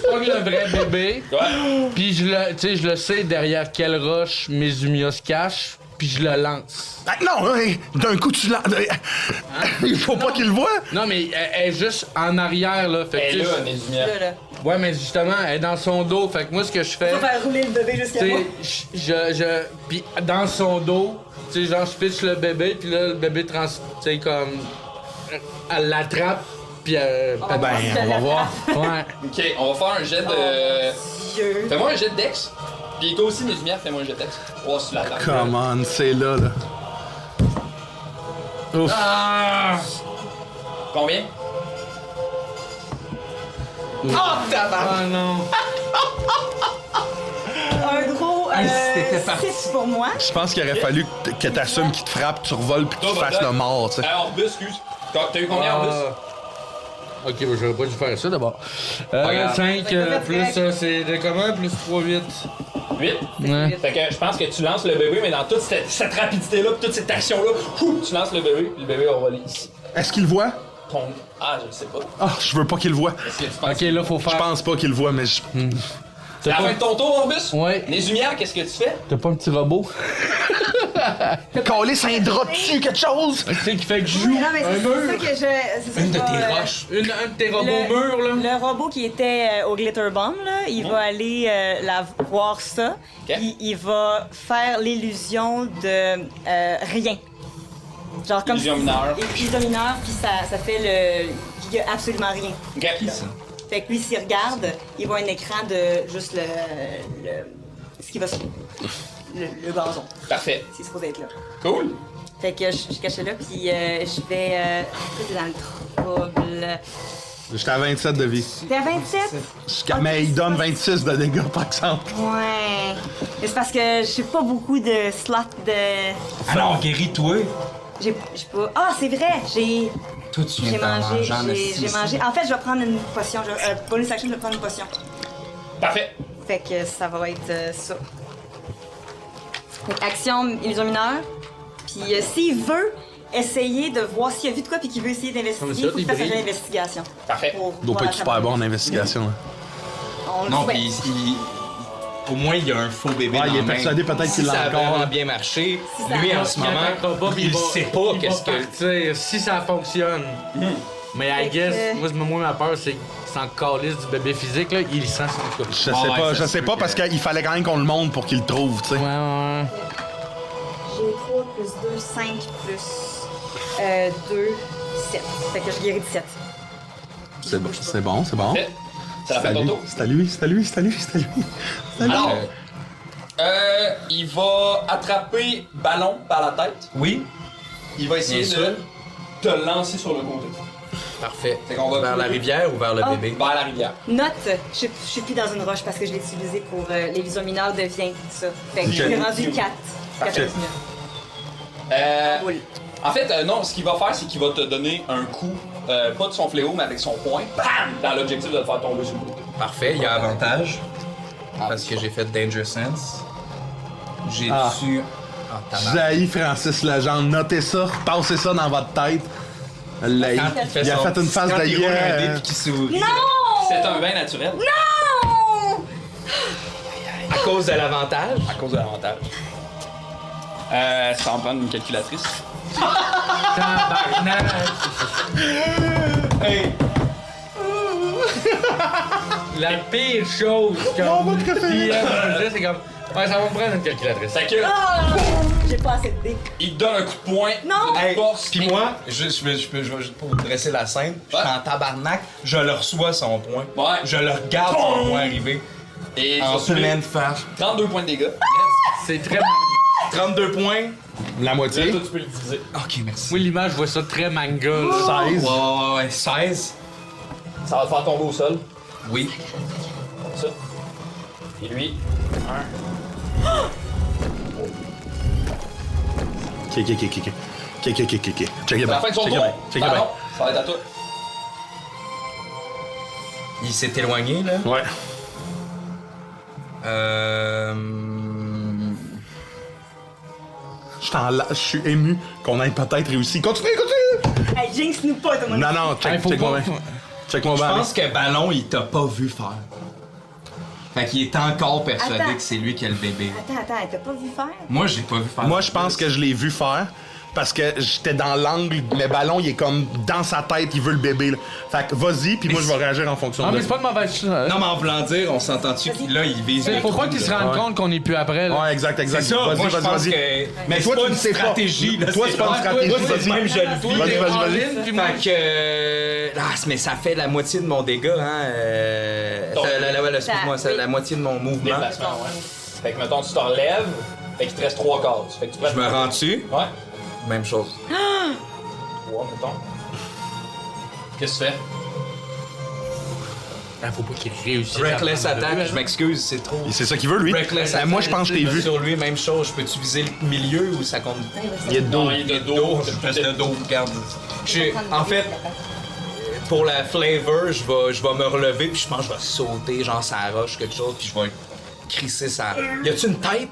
pogne le vrai bébé. Ouais. Puis je le sais derrière quelle roche Mesumia se cache. Puis je le lance. Ah, non, hey, d'un coup, tu l'as. Il faut pas qu'il le voie. Non, mais elle est juste en arrière, là. Fait que, Et tu sais, là, Nézumia. Là. ouais, mais justement, elle est dans son dos. Fait que moi, ce que je fais. Faut faire rouler le bébé jusqu'à Tu moi. sais, puis dans son dos, tu sais, genre, je pitch le bébé, puis là, le bébé tu sais, comme. Elle l'attrape, puis puis On va Ben, voir si je on va le voir. ouais. Ok, on va faire un jet Oh, de. Dieu. Fais-moi un jet de Dex. Puis toi aussi, mes lumières, fais-moi un jet de Dex. Oh, c'est la table. Come on, c'est là. Ouf. Combien? Ah non. Un gros Hey, si t'étais parti. 6 pour moi. Je pense qu'il aurait fallu que t'assumes qu'il te frappe, tu revoles puis que tu fasses le mort, tu sais. Orbus, excuse. T'as eu combien, Orbus? Ok, ben, j'aurais pas dû faire ça d'abord. Regarde. 5 plus, c'est de comment? Plus 3, 8. 8. Ouais. Fait que je pense que tu lances le bébé, mais dans toute cette rapidité-là, pis toute cette action-là, tu lances le bébé, puis le bébé va voler ici. Est-ce qu'il le voit? Ah, je sais pas. Ah, je veux pas qu'il le voie. Est-ce que tu penses? Ok, là, faut Je faire. pense pas qu'il le voit, mais je... C'est la fin de ton tour, Orbus? Ouais. Les lumières, qu'est-ce que tu fais? T'as pas un petit robot? Calisse un drap dessus, quelque chose! Tu sais, qui fait que je joue Non, mais un c'est ça mur. que je. c'est ça Une que de je tes vais, roches. Un de tes robots Le- murs, là. Le robot qui était au Glitter Bomb, là, il va aller voir ça. Puis il va faire l'illusion de rien. Genre comme Illusion mineure. Illusion mineure, puis ça fait le. Il y a absolument rien. Ok. Fait que lui, s'il regarde, il voit un écran de juste ce qui va se. Le gazon. Parfait. C'est supposé être là. Cool. Fait que je suis cachée là, puis je vais. T'es dans le trouble. J'étais à 27 de vie. T'es à 27? Mais il donne 26 de dégâts, par exemple. Ouais. Mais c'est parce que j'ai pas beaucoup de slots de. Alors, guéris-toi. J'ai pas. Ah, c'est vrai! J'ai Toi, tu viens de mangé. manger en J'ai mangé. En fait, je vais prendre une potion. Bonus action, je vais prendre une potion. Parfait. Fait que ça va être ça. Fait que action, illusion mineure. Puis s'il veut essayer de voir s'il a vu de quoi puis qu'il veut essayer d'investiguer, il faut qu'il fasse un jeu d'investigation. Parfait. Il doit pas être super bon en investigation. Hein. On le Non, souhaite. puis au moins, il y a un faux bébé Ouais, dans il est la main. persuadé peut-être Si qu'il l'a ça a encore, vraiment là. bien marché, Si ça lui, a- en ce moment, il sait pas qu'est-ce que... partir, si ça fonctionne. Mais I Fait guess, que- moi, ma peur, c'est que sans calice du bébé physique, là, il sent son coup. Je sais Ouais, pas, ça je se sais peut pas que- parce qu'il fallait quand même qu'on le montre pour qu'il le trouve, tu sais. Ouais. J'ai 3 plus 2, 5 plus 2, 7. Fait que je guéris de 7. C'est bon, c'est bon, c'est bon. Parfait. C'est la fin de ton tour. C'est à lui, c'est à lui, c'est à lui, c'est à lui. C'est à lui. Alors, il va attraper Ballon par la tête. Oui, Il va essayer Bien de sûr. te lancer sur le côté. parfait. Fait qu'on va Vers la rivière ou vers le Ah. bébé? Vers la rivière. Note, je suis plus dans une roche parce que je l'ai utilisé pour l'illusion mineure devient ça. Fait que je suis Ok. rendu 4. Parfait. Boule. En fait, non, ce qu'il va faire, c'est qu'il va te donner un coup, pas de son fléau, mais avec son poing, bam, dans l'objectif de te faire tomber sur le côté. Parfait, il y a avantage. Parce que j'ai fait Danger Sense. J'ai Ah. dessus... Ah, tabarnak. Jaillit Francis Legendre, notez ça, passez ça dans votre tête. Là, il, Quand il a son- fait une face quand de il roule un dé yeah. puis qu'il sourit. C'est un vin naturel. Non! À cause de l'avantage. À cause de l'avantage. Ça va en prendre une calculatrice. Tabarnak! Hey! La pire chose comme DM, c'est comme. Ouais, ça va me prendre une calculatrice. Fait que, Ah! J'ai pas assez de dés. il te donne un coup de poing, Non! de Hey, force. puis moi, je peux juste pour vous dresser la scène, je suis Ouais. en tabarnak, je le reçois son point. Ouais. Je le regarde son point arriver. Et tu En vas subir pleine face. 32 points de dégâts. C'est très. 32 points. La Là, moitié. toi, tu peux le diviser. Ok, merci. Moi, l'image, je vois ça très manga. là. 16. Ouais, 16. Ça va te faire tomber au sol. Oui. Comme ça. Et lui, Ok, ok, ok, ok. Ok, ok, ok, ok. Check c'est it la back. fin de son Check it tour. back. Check it Ballon, back. ça va être à toi. Il s'est éloigné, là. Ouais. Je suis ému qu'on ait peut-être réussi. Continue, continue! Hey, jinx-nous pas, tout le monde. Non, non, Hey, faut check-moi pas- bien. Check-moi Je bien. pense que Ballon, il t'a pas vu faire. Fait qu'il est encore persuadé Attends. que c'est lui qui a le bébé. Attends, elle t'a pas vu faire? Moi, j'ai pas vu faire. Moi, je pense que je l'ai vu faire. parce que j'étais dans l'angle, mais Ballon, il est comme dans sa tête, il veut le bébé. Là. Fait que vas-y, puis moi, je vais réagir en fonction Non, de mais c'est pas de mauvaise chose. Non, mais en voulant dire, on s'entend-tu que là, il vise. Faut pas qu'ils se rendent compte qu'on est plus après. Là. Ouais, exact. C'est ça, Vas-y, moi, je pense vas-y. que... Mais toi, c'est tu pas ne sais une stratégie, pas. là, Toi, c'est pas une stratégie, Toi, c'est vas-y. même je le vis. Vas-y, vas-y. All-in, puis moi- Fait que. Mais ça fait la moitié de mon dégât, hein. Excuse-moi, c'est la moitié de mon mouvement. Déplacement, ouais. Fait que, mettons, tu te relèves, fait qu'il te reste 3 cases. Fait que tu Je me rends dessus, Ouais. même chose. 3, mettons. Qu'est-ce que tu fais? Ah, faut pas qu'il réussisse. Reckless attack, je m'excuse, c'est trop. Et c'est ça qu'il veut, lui. Reckless Ben, attack. moi, je pense que je t'ai vu. Sur lui, même chose. Je peux-tu viser le milieu ou ça compte? Il est de dos. Non, il est de dos. Plus de dos, regarde. En fait, pour la flavor, je vais me relever, puis je pense que je vais sauter, genre ça roche, quelque chose, puis je vais crisser ça. Y a-tu une tête?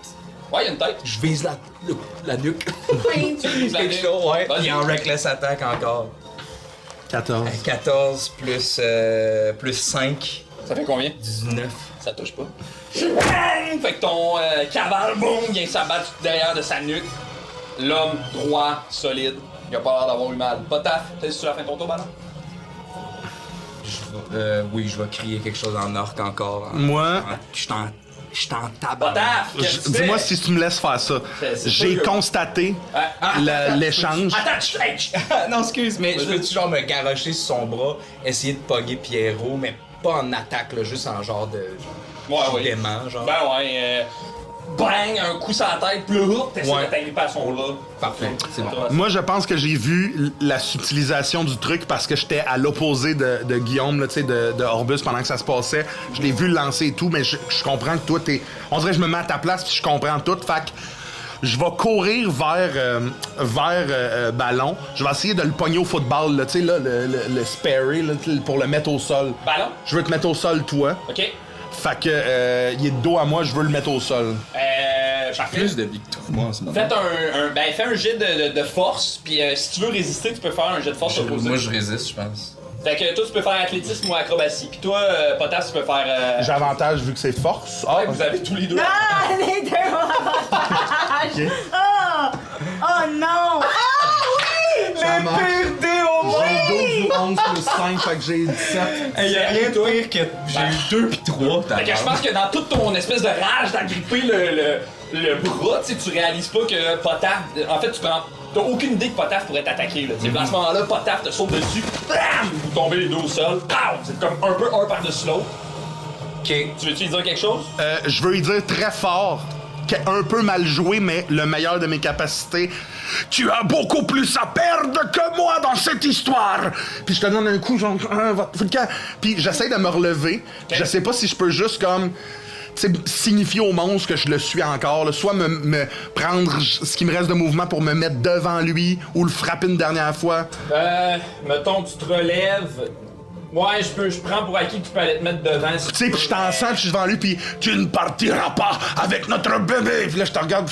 Ouais, il y a une tête. Je vise la nuque. Tu vises la Quelque nuque. chose, ouais. Vas-y. Puis en reckless attack encore. 14. 14 plus 5, Ça fait combien? 19. Ça touche pas. Bang! Fait que ton cavale, boum, vient s'abattre derrière de sa nuque. L'homme droit, solide. Il a pas l'air d'avoir eu mal. Pas taf. T'es sur la fin de ton tour, Ballon? Oui, je vais crier quelque chose en orc encore. Moi, Je suis en Pas tabac. taf! Qu'est-ce que tu dis-moi fais? si tu me laisses faire ça. C'est J'ai sûr. constaté l'échange. Attends, hey, Non, excuse, mais je peux-tu genre me garrocher sur son bras, essayer de pogger Pierrot, mais pas en attaque, là, juste en genre de... Ouais. Dément, genre. Ben ouais, bang, un coup sur la tête, plus haut, t'essaies Ouais. de t'agripper à son bras. Parfait, c'est bon. Moi, je pense que j'ai vu la subtilisation du truc parce que j'étais à l'opposé de Guillaume, là, tu sais, de Orbus pendant que ça se passait. Je l'ai vu le lancer et tout, mais je comprends que toi, t'es... On dirait que je me mets à ta place puis je comprends tout. Fait que je vais courir vers Ballon. Je vais essayer de le pogner au football, là, tu sais, là, le sparry, là, pour le mettre au sol. Ballon? Je veux te mettre au sol, toi. OK. Fait que il est de dos à moi, je veux le mettre au sol. Parfait. Plus de vie que toi, moi, en ce moment. Fais un jet de force, puis si tu veux résister, tu peux faire un jet de force opposé. Moi, je résiste, je pense. Fait que toi, tu peux faire athlétisme ou acrobatie, puis toi, Potas, tu peux faire... J'ai avantage vu que c'est force. Ah, Ouais, vous avez tous les deux. Ah, les deux ont avantage! Oh! Oh non! Ah oui! Ça Le marche. pur dé au moins! J'ai 12 ou 11 plus 5, fait que j'ai 17. Il y a rien de pire que j'ai eu 2 pis 3. Fait que je pense que dans toute ton espèce de rage d'agripper le bras, tu réalises pas que Potaf... En fait, t'as aucune idée que Potaf pourrait t'attaquer. Là. À ce moment-là, Potaf te saute dessus, bam! Vous tombez les deux au sol, pow! C'est comme un peu un par-dessus l'autre. OK. Tu veux-tu lui dire quelque chose? Je veux lui dire très fort qu'un peu mal joué, mais le meilleur de mes capacités. Tu as beaucoup plus à perdre que moi dans cette histoire! Puis je te donne un coup, genre, puis j'essaie de me relever. Je sais pas si je peux juste comme... tu sais, signifier au monstre que je le suis encore, là. Soit me prendre ce qui me reste de mouvement pour me mettre devant lui ou le frapper une dernière fois. Mettons, tu te relèves. Ouais, je prends pour acquis que tu peux aller te mettre devant. Si Tu sais, puis je t'en sens, puis je suis devant lui, puis tu ne partiras pas avec notre bébé. Puis là, je te regarde,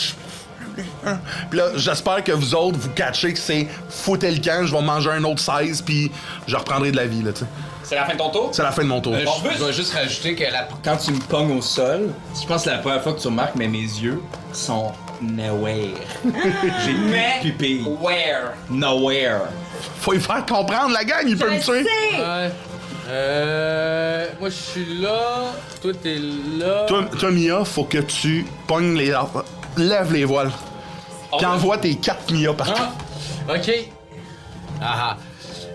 puis là, j'espère que vous autres, vous catchez que c'est fouter le camp, je vais manger un autre 16, puis je reprendrai de la vie, là, tu sais. c'est la fin de ton tour? C'est la fin de mon tour. Je vais juste rajouter que quand tu me pognes au sol, je pense que c'est la première fois que tu remarques, mais mes yeux sont nowhere. J'ai plus de pupilles. Where? Nowhere. Faut y faire comprendre, la gang, il peut me tuer. Ouais. Moi, je suis là. Toi, t'es là. Toi, Mia, faut que tu pognes les... Lève les voiles. Puis envoie tes 4 Mia partout. Ah, ok. Ah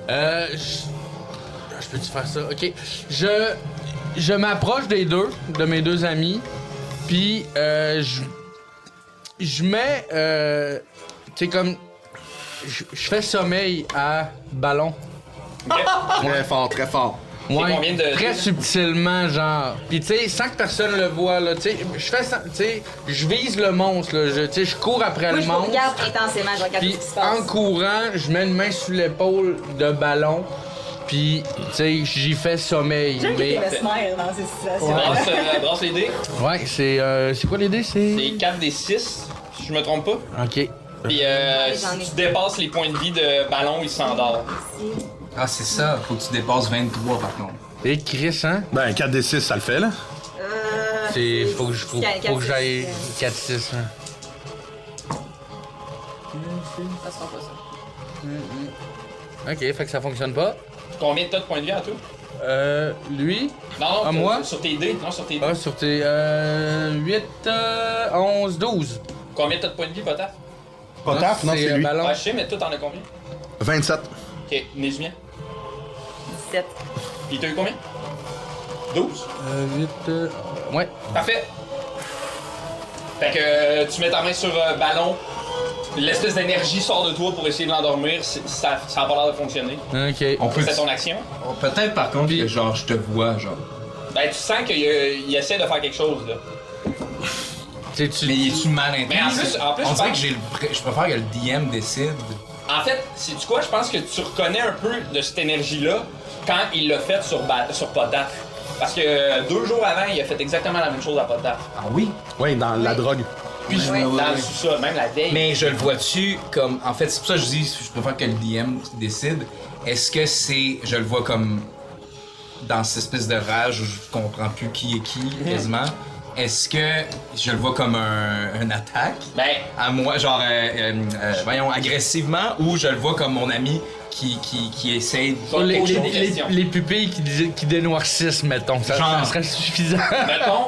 ah. Je peux-tu faire ça? Ok. Je m'approche des deux, de mes deux amis. Puis, je mets. Tu sais, comme. Je fais sommeil à Ballon. Très fort, très fort. Ouais, combien de- très subtilement, genre. Puis tu sais, sans que personne le voit, là, tu sais, je fais ça, tu sais, je vise le monstre, là, tu sais, je cours après Moi, le je monstre. regarde intensément, je regarde Puis ce qui se passe. en courant, je mets une main sur l'épaule de Ballon, puis tu sais, j'y fais sommeil. J'aime que Mais t'es mesmer dans ces situations. Brasse les dés. ouais, c'est quoi les dés, C'est 4 des 6, si je me trompe pas. OK. Puis j'en ai. si tu dépasses les points de vie de Ballon, il s'endort. Ah, c'est ça. Faut que tu dépasses 23 par contre. Et Chris, hein? Ben, 4 des 6, ça le fait, là. Faut que j'aille 4-6, hein. Ça sera pas ça. Ok, fait que ça fonctionne pas. Combien t'as de points de vie en tout? Lui, Non, À moi? Sur tes dés. Non, sur tes dés. ah, sur tes 8, 11, 12. Combien t'as de points de vie, Potaf? Potaf, non, c'est lui. Ballon. Ouais, je sais, mais toi, t'en as combien? 27. Ok, Nézumien. 17. Puis t'as eu combien? 12? 8, ouais. Parfait. Fait que tu mets ta main sur Ballon. L'espèce d'énergie sort de toi pour essayer de l'endormir. Ça a pas l'air de fonctionner. Ok. On peut. C'est ton action. Peut-être par contre que genre je te vois, genre. Ben, tu sens qu'il essaie de faire quelque chose, là. Tu Mais il est-tu mal Mais en intense? plus, On je dirait pense- que je préfère que le DM décide. En fait, sais-tu quoi? Je pense que tu reconnais un peu de cette énergie-là quand il l'a fait sur Potaf. Parce que 2 jours avant, il a fait exactement la même chose à Potaf. Ah oui? Oui, dans la drogue. Puis Ouais. dans le sous-sol, même la veille. Mais je le vois-tu comme. En fait, c'est pour ça que je dis, je préfère que le DM décide. Est-ce que c'est. Je le vois comme. Dans cette espèce de rage où je comprends plus qui est qui, quasiment. Est-ce que je le vois comme un attaque Ben, à moi, genre, voyons, agressivement, ou je le vois comme mon ami qui essaye. je vais te poser une les question. pupilles qui dénoircissent, mettons. Ça Genre. serait suffisant. Mettons,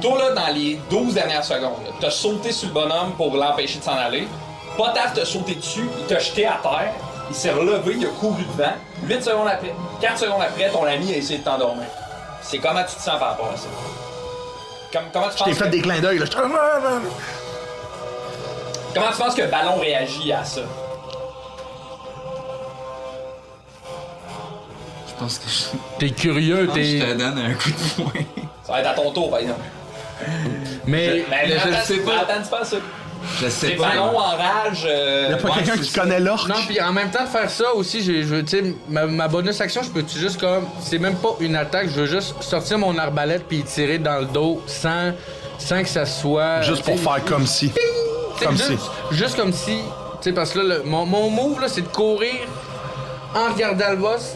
toi là, dans les 12 dernières secondes, là, t'as sauté sur le bonhomme pour l'empêcher de s'en aller. Potaf t'a sauté dessus, il t'a jeté à terre, il s'est relevé, il a couru devant. 8 secondes après, 4 secondes après, ton ami a essayé de t'endormir. C'est comment tu te sens par rapport à ça? Comment tu Je t'ai penses fait que, des clins d'œil, là. comment tu penses que Ballon réagit à ça? Je pense que je. T'es curieux, Je t'es. te donne un coup de poing. Ça va être à ton tour, par exemple. Mais. Mais je attends, sais pas. Attends, tu penses ça? Je sais C'est pas. Ballon en rage. Y'a pas ouais, quelqu'un c'est qui ça. connaît l'orque? Non, puis en même temps de faire ça aussi, tu sais, ma bonus action, je peux-tu juste comme. C'est même pas une attaque, je veux juste sortir mon arbalète puis y tirer dans le dos sans que ça soit. Juste pour tu sais, faire comme si. tu sais, Comme juste, si. juste comme si. Tu sais, parce que là, mon move, là, c'est de courir en regardant le boss,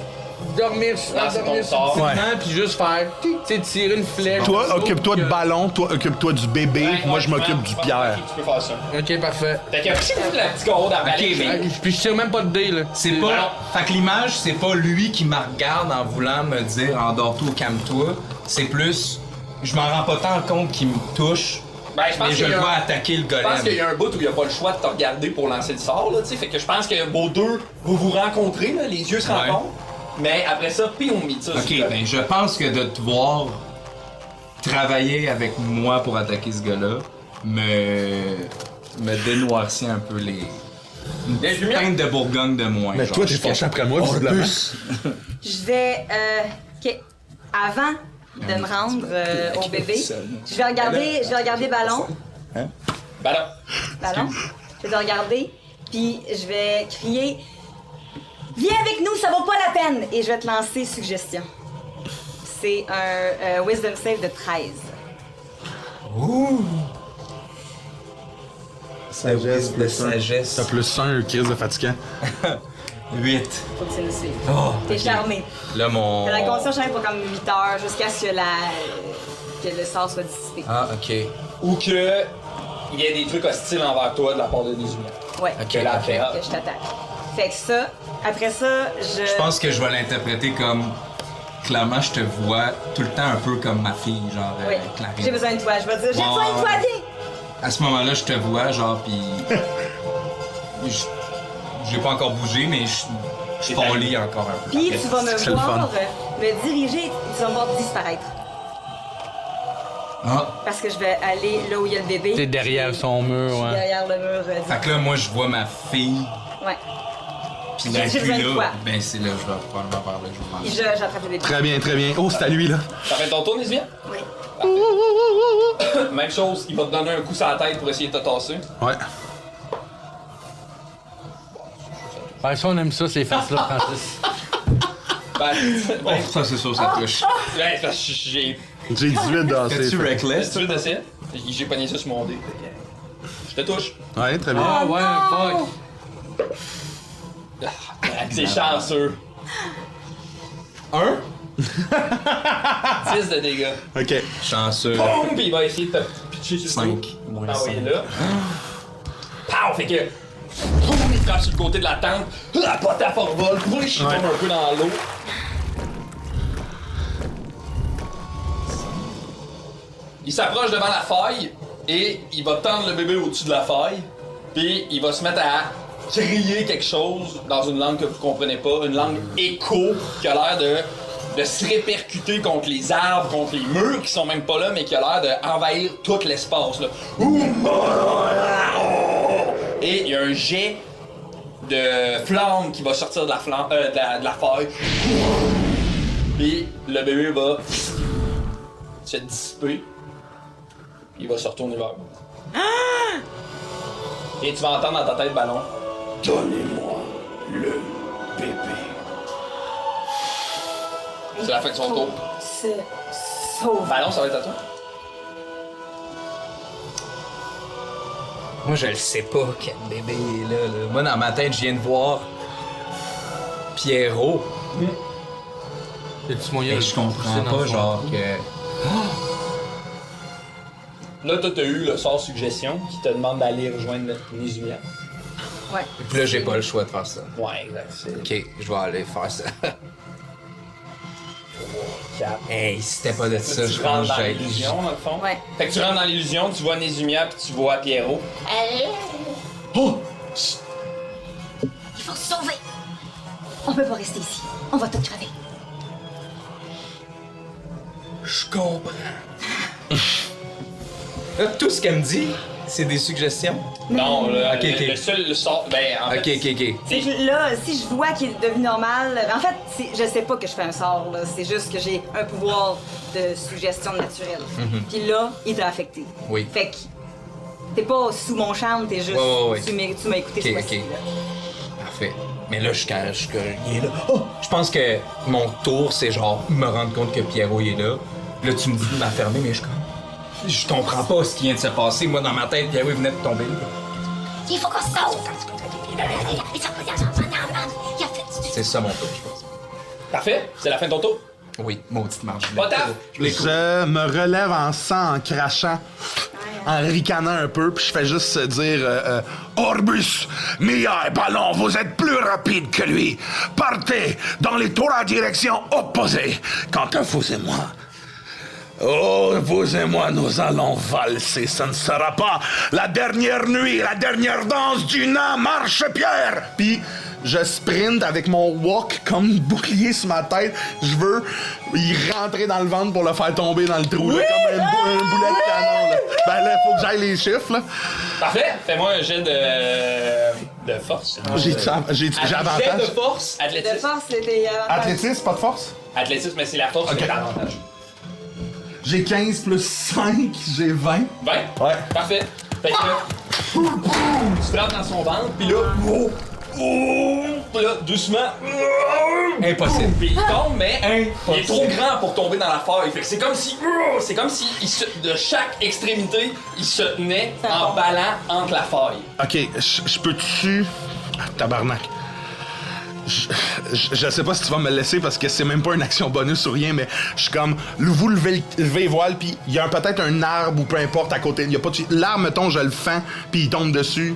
dormir Lancer ton sort. subtilement, puis juste faire. Tu sais, tirer une flèche. Toi, dans le dos, occupe-toi de que- ballon, toi, occupe-toi du bébé, Ouais, moi, ouais, je m'occupe du pense pierre. que Tu peux faire ça. Ok, parfait. Fait que, le petit carreau d'arbalète. Ok, mais- Puis je tire même pas de dés, là. C'est Alors- pas. Fait que l'image, c'est pas lui qui me regarde en voulant me dire endors-toi ou calme-toi. C'est plus. Je m'en rends pas tant compte qu'il me touche, Ben, je pense mais je qu'il y le a vois un- attaquer le Je pense qu'il golem. y a un bout où il n'y a pas le choix de te regarder pour lancer le sort, là, tu sais. Fait que je pense que vos deux, vous vous rencontrez, là, les yeux se Ouais. rencontrent. Mais après ça, puis on mit ça. Ok, ben je pense que de te voir travailler avec moi pour attaquer ce gars-là me dénoircit un peu les. Une Les petite lumières. teinte de Bourgogne de moins. Mais genre, toi, t'es je- fâché après moi, visiblement. Je vais. OK. Avant de me rendre au bébé, je vais regarder Ballon. Ben là, Ballon. Je vais te regarder, puis je vais crier viens avec nous, ça vaut pas la peine! Et je vais te lancer suggestion. C'est un Wisdom Save de 13. Sagesse, de sagesse. T'as plus un, crise de fatigant. 8. Faut que tu nous suives. Oh, T'es ok. charmé. Là, mon. T'as la condition charmée pour comme 8 heures jusqu'à ce que le sort soit dissipé. Ah, ok. ou que il y ait des trucs hostiles envers toi de la part de Nézumia. Ouais. Ok, Que la ok. fait. Que je t'attaque. Fait que ça, après ça, Je pense que je vais l'interpréter comme. Clairement, je te vois tout le temps un peu comme ma fille, genre Oui. Clarisse. J'ai besoin de toi. Je vais dire j'ai Ouais, besoin de toi, ouais. viens! À ce moment-là, je te vois, genre, pis. J'ai pas encore bougé, mais je pâlis encore un peu. Puis tu vas me C'est le fun. voir me diriger, tu vas me voir disparaître. Ah. Parce que je vais aller là où il y a le bébé. T'es derrière son mur, Je suis ouais. derrière le mur. Fait que là, moi, je vois ma fille, Ouais. pis J'ai depuis besoin de toi. là, ben c'est là, je vais probablement par là, je vais prendre. Et j'attrape le bébé. Très bien, très bien. Oh, c'est à lui, là. Ça fait ton tour, Nézumia? Oui. Même chose, il va te donner un coup sur la tête pour essayer de te tasser. Ouais. Ouais, ça, on aime ça, ces faces-là, Francis. Ben, Oh, ça, c'est sûr, ça touche. ben, parce que j'ai. J'ai 18 dans ces. T'es-tu reckless? Tu veux d'essayer? J'ai pogné ça sur mon dé. Je te touche. Ouais, très bien. Ah, ouais, fuck. C'est chanceux. 1? 10 de dégâts. Ok. Chanceux. Boum! Puis il va essayer de te pitcher sur le dos. 5. Moins T'envoyer 5. là. Pow! Fait que Il frappe sur le côté de la tente. La Potaf envole. Il tombe un peu dans l'eau. Il s'approche devant la faille et il va tendre le bébé au-dessus de la faille. Puis il va se mettre à crier quelque chose dans une langue que vous comprenez pas, une langue écho qui a l'air de se répercuter contre les arbres, contre les murs qui sont même pas là, mais qui a l'air d'envahir tout l'espace. Là. Et il y a un jet de flamme qui va sortir de la faille. Puis le bébé va se dissiper. Il va se retourner vers vous. Et tu vas entendre dans ta tête, Ballon. Donnez-moi le bébé. C'est la fin de son tour. Se sauve. Ballon, ça va être à toi. Moi, je le sais pas quel bébé est là. Moi, dans ma tête, je viens de voir Pierrot. Y'a-tu moyen Mais de je comprends pousser dans pas, son- genre, que... Là, toi, t'as eu le sort suggestion qui te demande d'aller rejoindre Nizumia. Ouais. Puis là, j'ai pas le choix de faire ça. Ouais, exact. C'est Ok, je vais aller faire ça. 4. Hey, si c'était pas de ça, Tu je rentres pense dans que j'ai... l'illusion, dans le fond. Ouais. Fait que tu rentres dans l'illusion, tu vois Nizumia puis tu vois Pierrot. Il faut se sauver. On peut pas rester ici. On va tout crever. Je comprends. Là, tout ce qu'elle me dit, c'est des suggestions. Non, là, Ok, ok. le seul sort. Ben, en Ok, fait, ok. C'est que là, si je vois qu'il est devenu normal, en fait, je sais pas que je fais un sort, là. C'est juste que j'ai un pouvoir de suggestion naturelle. Puis là, il t'a affecté. Oui. Fait que t'es pas sous mon charme, t'es juste. Ouais. Tu m'as écouté ce Ok, fois-ci, ok. là. Parfait. Mais là, il est là. Oh! Je pense que mon tour, c'est genre me rendre compte que Pierrot il est là. Là, tu me dis de m'affermer, mais je comprends pas ce qui vient de se passer. Moi, dans ma tête, Pierrot il venait de tomber. Il faut qu'on se sauve. C'est ça mon tour, je pense. parfait, c'est la fin de ton tour. Oui, maudite marge. Potaf! Je me relève en sang, en crachant, en ricanant un peu, puis je fais juste dire Orbus, Mia et Ballon, vous êtes plus rapides que lui. Partez dans les trois directions opposées. Quant à vous et moi... Oh, vous et moi, nous allons valser. Ce ne sera pas la dernière nuit, la dernière danse du nain marche-pierre. Puis je sprint avec mon walk comme bouclier sur ma tête. Je veux y rentrer dans le ventre pour le faire tomber dans le trou, là, comme un boulet de canon. Là. Ben là, faut que j'aille les chiffres. Là. Parfait, fais-moi un jet de force. J'ai Jet avantage. de force, De athlétisme. force, c'était avantage. Athlétisme, pas de force? Athlétisme, mais c'est la force Ok. qui est l'avantage. J'ai 15 plus 5, j'ai 20. 20? Ouais. Parfait. Fait que là, tu frappes dans son ventre, puis là, puis là, doucement, Impossible. puis il tombe, mais il est trop grand pour tomber dans la faille. Fait que c'est comme si de chaque extrémité, il se tenait en ballant entre la faille. Ok, je peux-tu... Ah, tabarnak. Je sais pas si tu vas me le laisser parce que c'est même pas une action bonus ou rien, mais je suis comme, vous levez les voiles, puis il y a peut-être un arbre ou peu importe à côté. Il y a pas de... L'arbre, mettons, je le fends, puis il tombe dessus.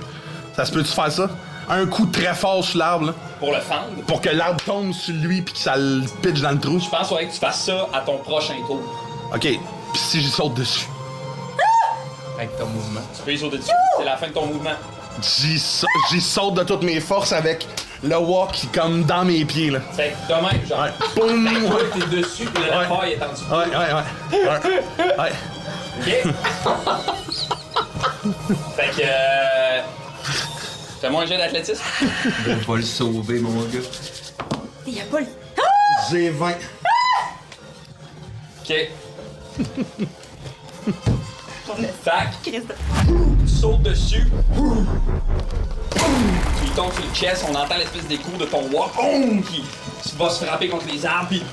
Ça se peut-tu faire ça? Un coup très fort sur l'arbre, là, Pour le fendre, pour que l'arbre tombe sur lui, puis que ça le pitche dans le trou. je pense qu'il faudrait que tu fasses ça à ton prochain tour. Ok, puis si j'y saute dessus? Avec ton mouvement. Tu peux y sauter dessus, c'est la fin de ton mouvement. J'y saute de toutes mes forces avec le walk comme dans mes pieds, là. Fait que de même, genre, Ouais. Boum! fait que toi, Ouais. t'es dessus, puis la Ouais. faille est en dessous. Ouais. Ok? Fait que. Fais-moi un jet d'athlétisme. Je vais le sauver, mon gars. Il y a pas le... J'ai 20. Ok. Tac. Christ de- Tu sautes dessus. Tu lui tombes sur le chest, on entend l'espèce d'écho de ton walk qui va se frapper contre les arbres, puis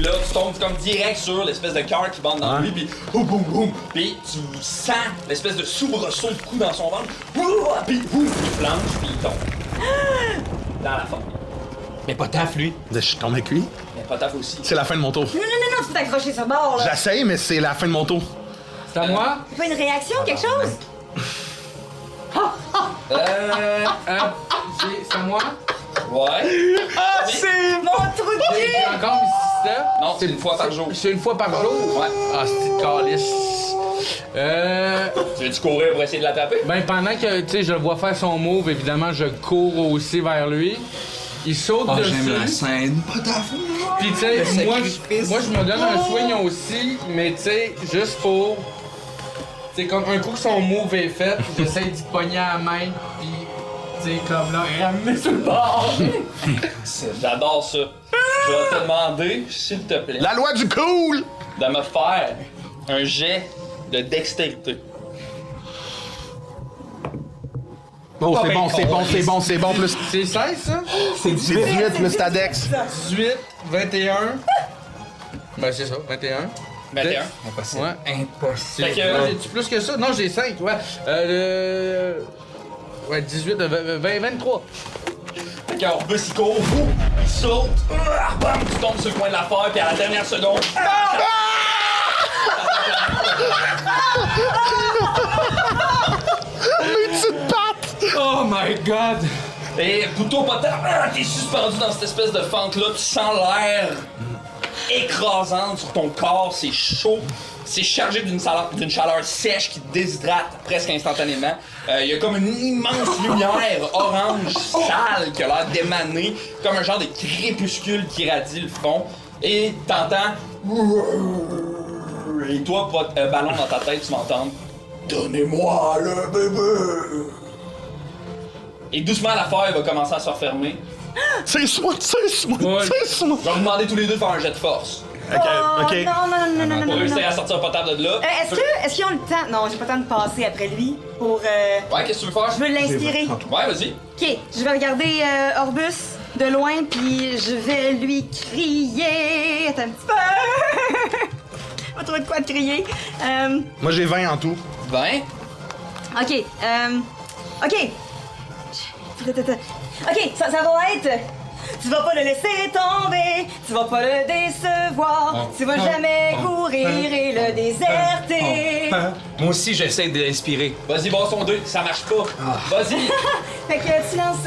là tu tombes comme direct sur l'espèce de cœur qui bande dans lui, puis boum, puis tu sens l'espèce de soubresaut de coup dans son ventre, puis il flanche, puis il tombe dans la forme. Mais pas taf, lui. Je suis tombé avec lui. Mais pas taf aussi. C'est la fin de mon tour. Non, tu peux t'accrocher sur le bord, là. J'essaye, mais c'est la fin de mon tour. C'est à moi? Pas une réaction, quelque chose? C'est à moi? Ouais. Mon trou de cul! J'ai encore mis ça? Non, c'est une fois par jour. C'est une fois par jour? Ouais. Ah, c'est de calice. Tu veux-tu courir pour essayer de l'attraper? Ben, pendant que, tu sais, je le vois faire son move, évidemment, je cours aussi vers lui. Il saute dessus. J'aime la scène. Pas ta faute. Puis, tu sais, moi, je me donne un swing aussi, mais, tu sais, juste pour. Tu sais, comme un coup que son move est fait, j'essaie d'y pogner à la main, puis, tu sais, comme là, ramener sur le bord. J'adore ça. Je vais te demander, s'il te plaît, La loi du cool! de me faire un jet de dextérité. Oh, c'est bon, plus C'est 16, ça? c'est 18 plus ta dex. 18, 21. Ben, c'est ça, 21. 21. Impossible. Ouais. Impossible. Fait que, J'ai-tu plus que ça? Non, j'ai 5, ouais. Ouais, 18, 20, 23. Fait qu'Orbus, il court, il saute, bam, tu tombes sur le coin de l'affaire, puis à la dernière seconde, Oh my god! et Poutou Potard, t'es suspendu dans cette espèce de fente-là, tu sens l'air écrasante sur ton corps, c'est chaud, c'est chargé d'une chaleur sèche qui te déshydrate presque instantanément. Il y a comme une immense lumière orange sale qui a l'air d'émaner, comme un genre de crépuscule qui irradie le front, et t'entends... Et toi, ballon dans ta tête, tu m'entends « Donnez-moi le bébé !» Et doucement, l'affaire va commencer à se refermer. C'est moi! Je vais vous demander tous les deux de faire un jet de force. Ok. Non, Pour non. réussir à sortir potable de là. Est-ce qu'ils ont le temps? Non, j'ai pas le temps de passer après lui pour. Ouais, qu'est-ce que tu veux faire? Je veux l'inspirer. Ouais, vas-y. Ok, je vais regarder Orbus de loin, puis je vais lui crier. Attends un petit peu. Pas trop de quoi te crier. Moi, j'ai 20 en tout. 20. Ok, ok. Ok, ça va être. Tu vas pas le laisser tomber, tu vas pas le décevoir, tu vas jamais courir et le déserter. Moi aussi, j'essaie de l'inspirer. Vas-y, brasse ton 2, ça marche pas. Vas-y. Fait que tu lances.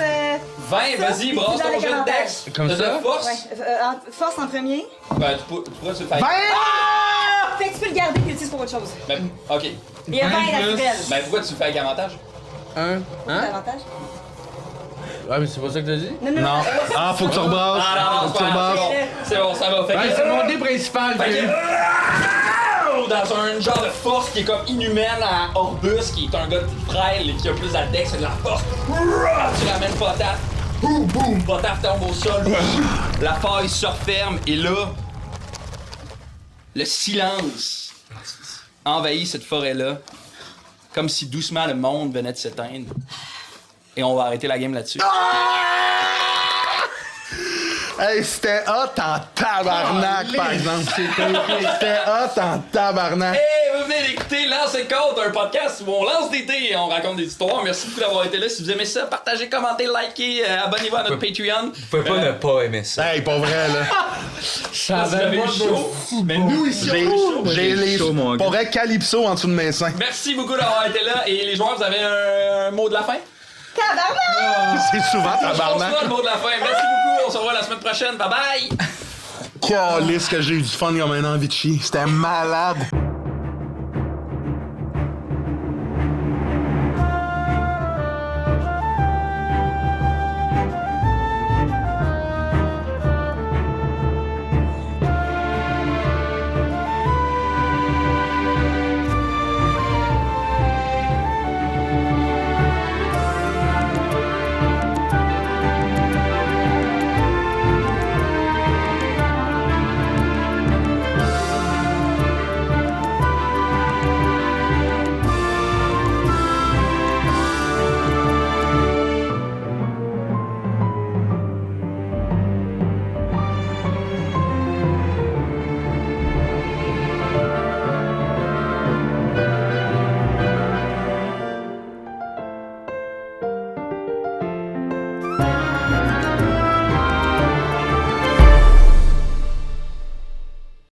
20, vas-y, brasse dans ton les jet de avantages. dex. Comme T'as ça? de force? Ouais, force en premier. Ben, pourquoi tu le fais? Fait que tu peux le garder et l'utiliser pour autre chose. Ben, ok. Il y a 20 naturel. Ben, pourquoi tu le fais avec avantage? Hein? Avantage? Ouais, mais c'est pas ça que t'as dit? Non. Ah, faut que tu rebrasses. Ah, non, Faut que tu c'est pas grave, rebrasses. c'est bon, ça va. Fait Ben, que... c'est mon dé principal, Fait Philippe. que... Dans un genre de force qui est comme inhumaine à Orbus, qui est un gars frêle et qui a plus la dex et de la force. Tu ramènes Potaf. Boum, boum, Potaf tombe au sol. La faille se referme et là, le silence envahit cette forêt-là, comme si doucement le monde venait de s'éteindre. Et on va arrêter la game là-dessus. Hey, c'était hot en tabarnak, par exemple. C'était hot en tabarnak. Hey, vous venez d'écouter Lance et Compte, un podcast où on lance des dés et on raconte des histoires. Merci beaucoup d'avoir été là. Si vous aimez ça, partagez, commentez, likez, abonnez-vous à notre Patreon. Vous pouvez pas ne pas aimer ça. Hey, pas vrai, là. Ça Vous avez eu chaud, mais nous ici, on a eu chaud. J'ai les. chaud, mon gars. Pour vrai, Calypso en dessous de mes seins. Merci beaucoup d'avoir été là. Et les joueurs, vous avez un mot de la fin? Tabarnak! C'est souvent Je pense tabarnak. pas le mot de la fin. Merci beaucoup. On se revoit la semaine prochaine. Bye bye! Calisse que j'ai eu du fun comme un envie de chier. C'était malade.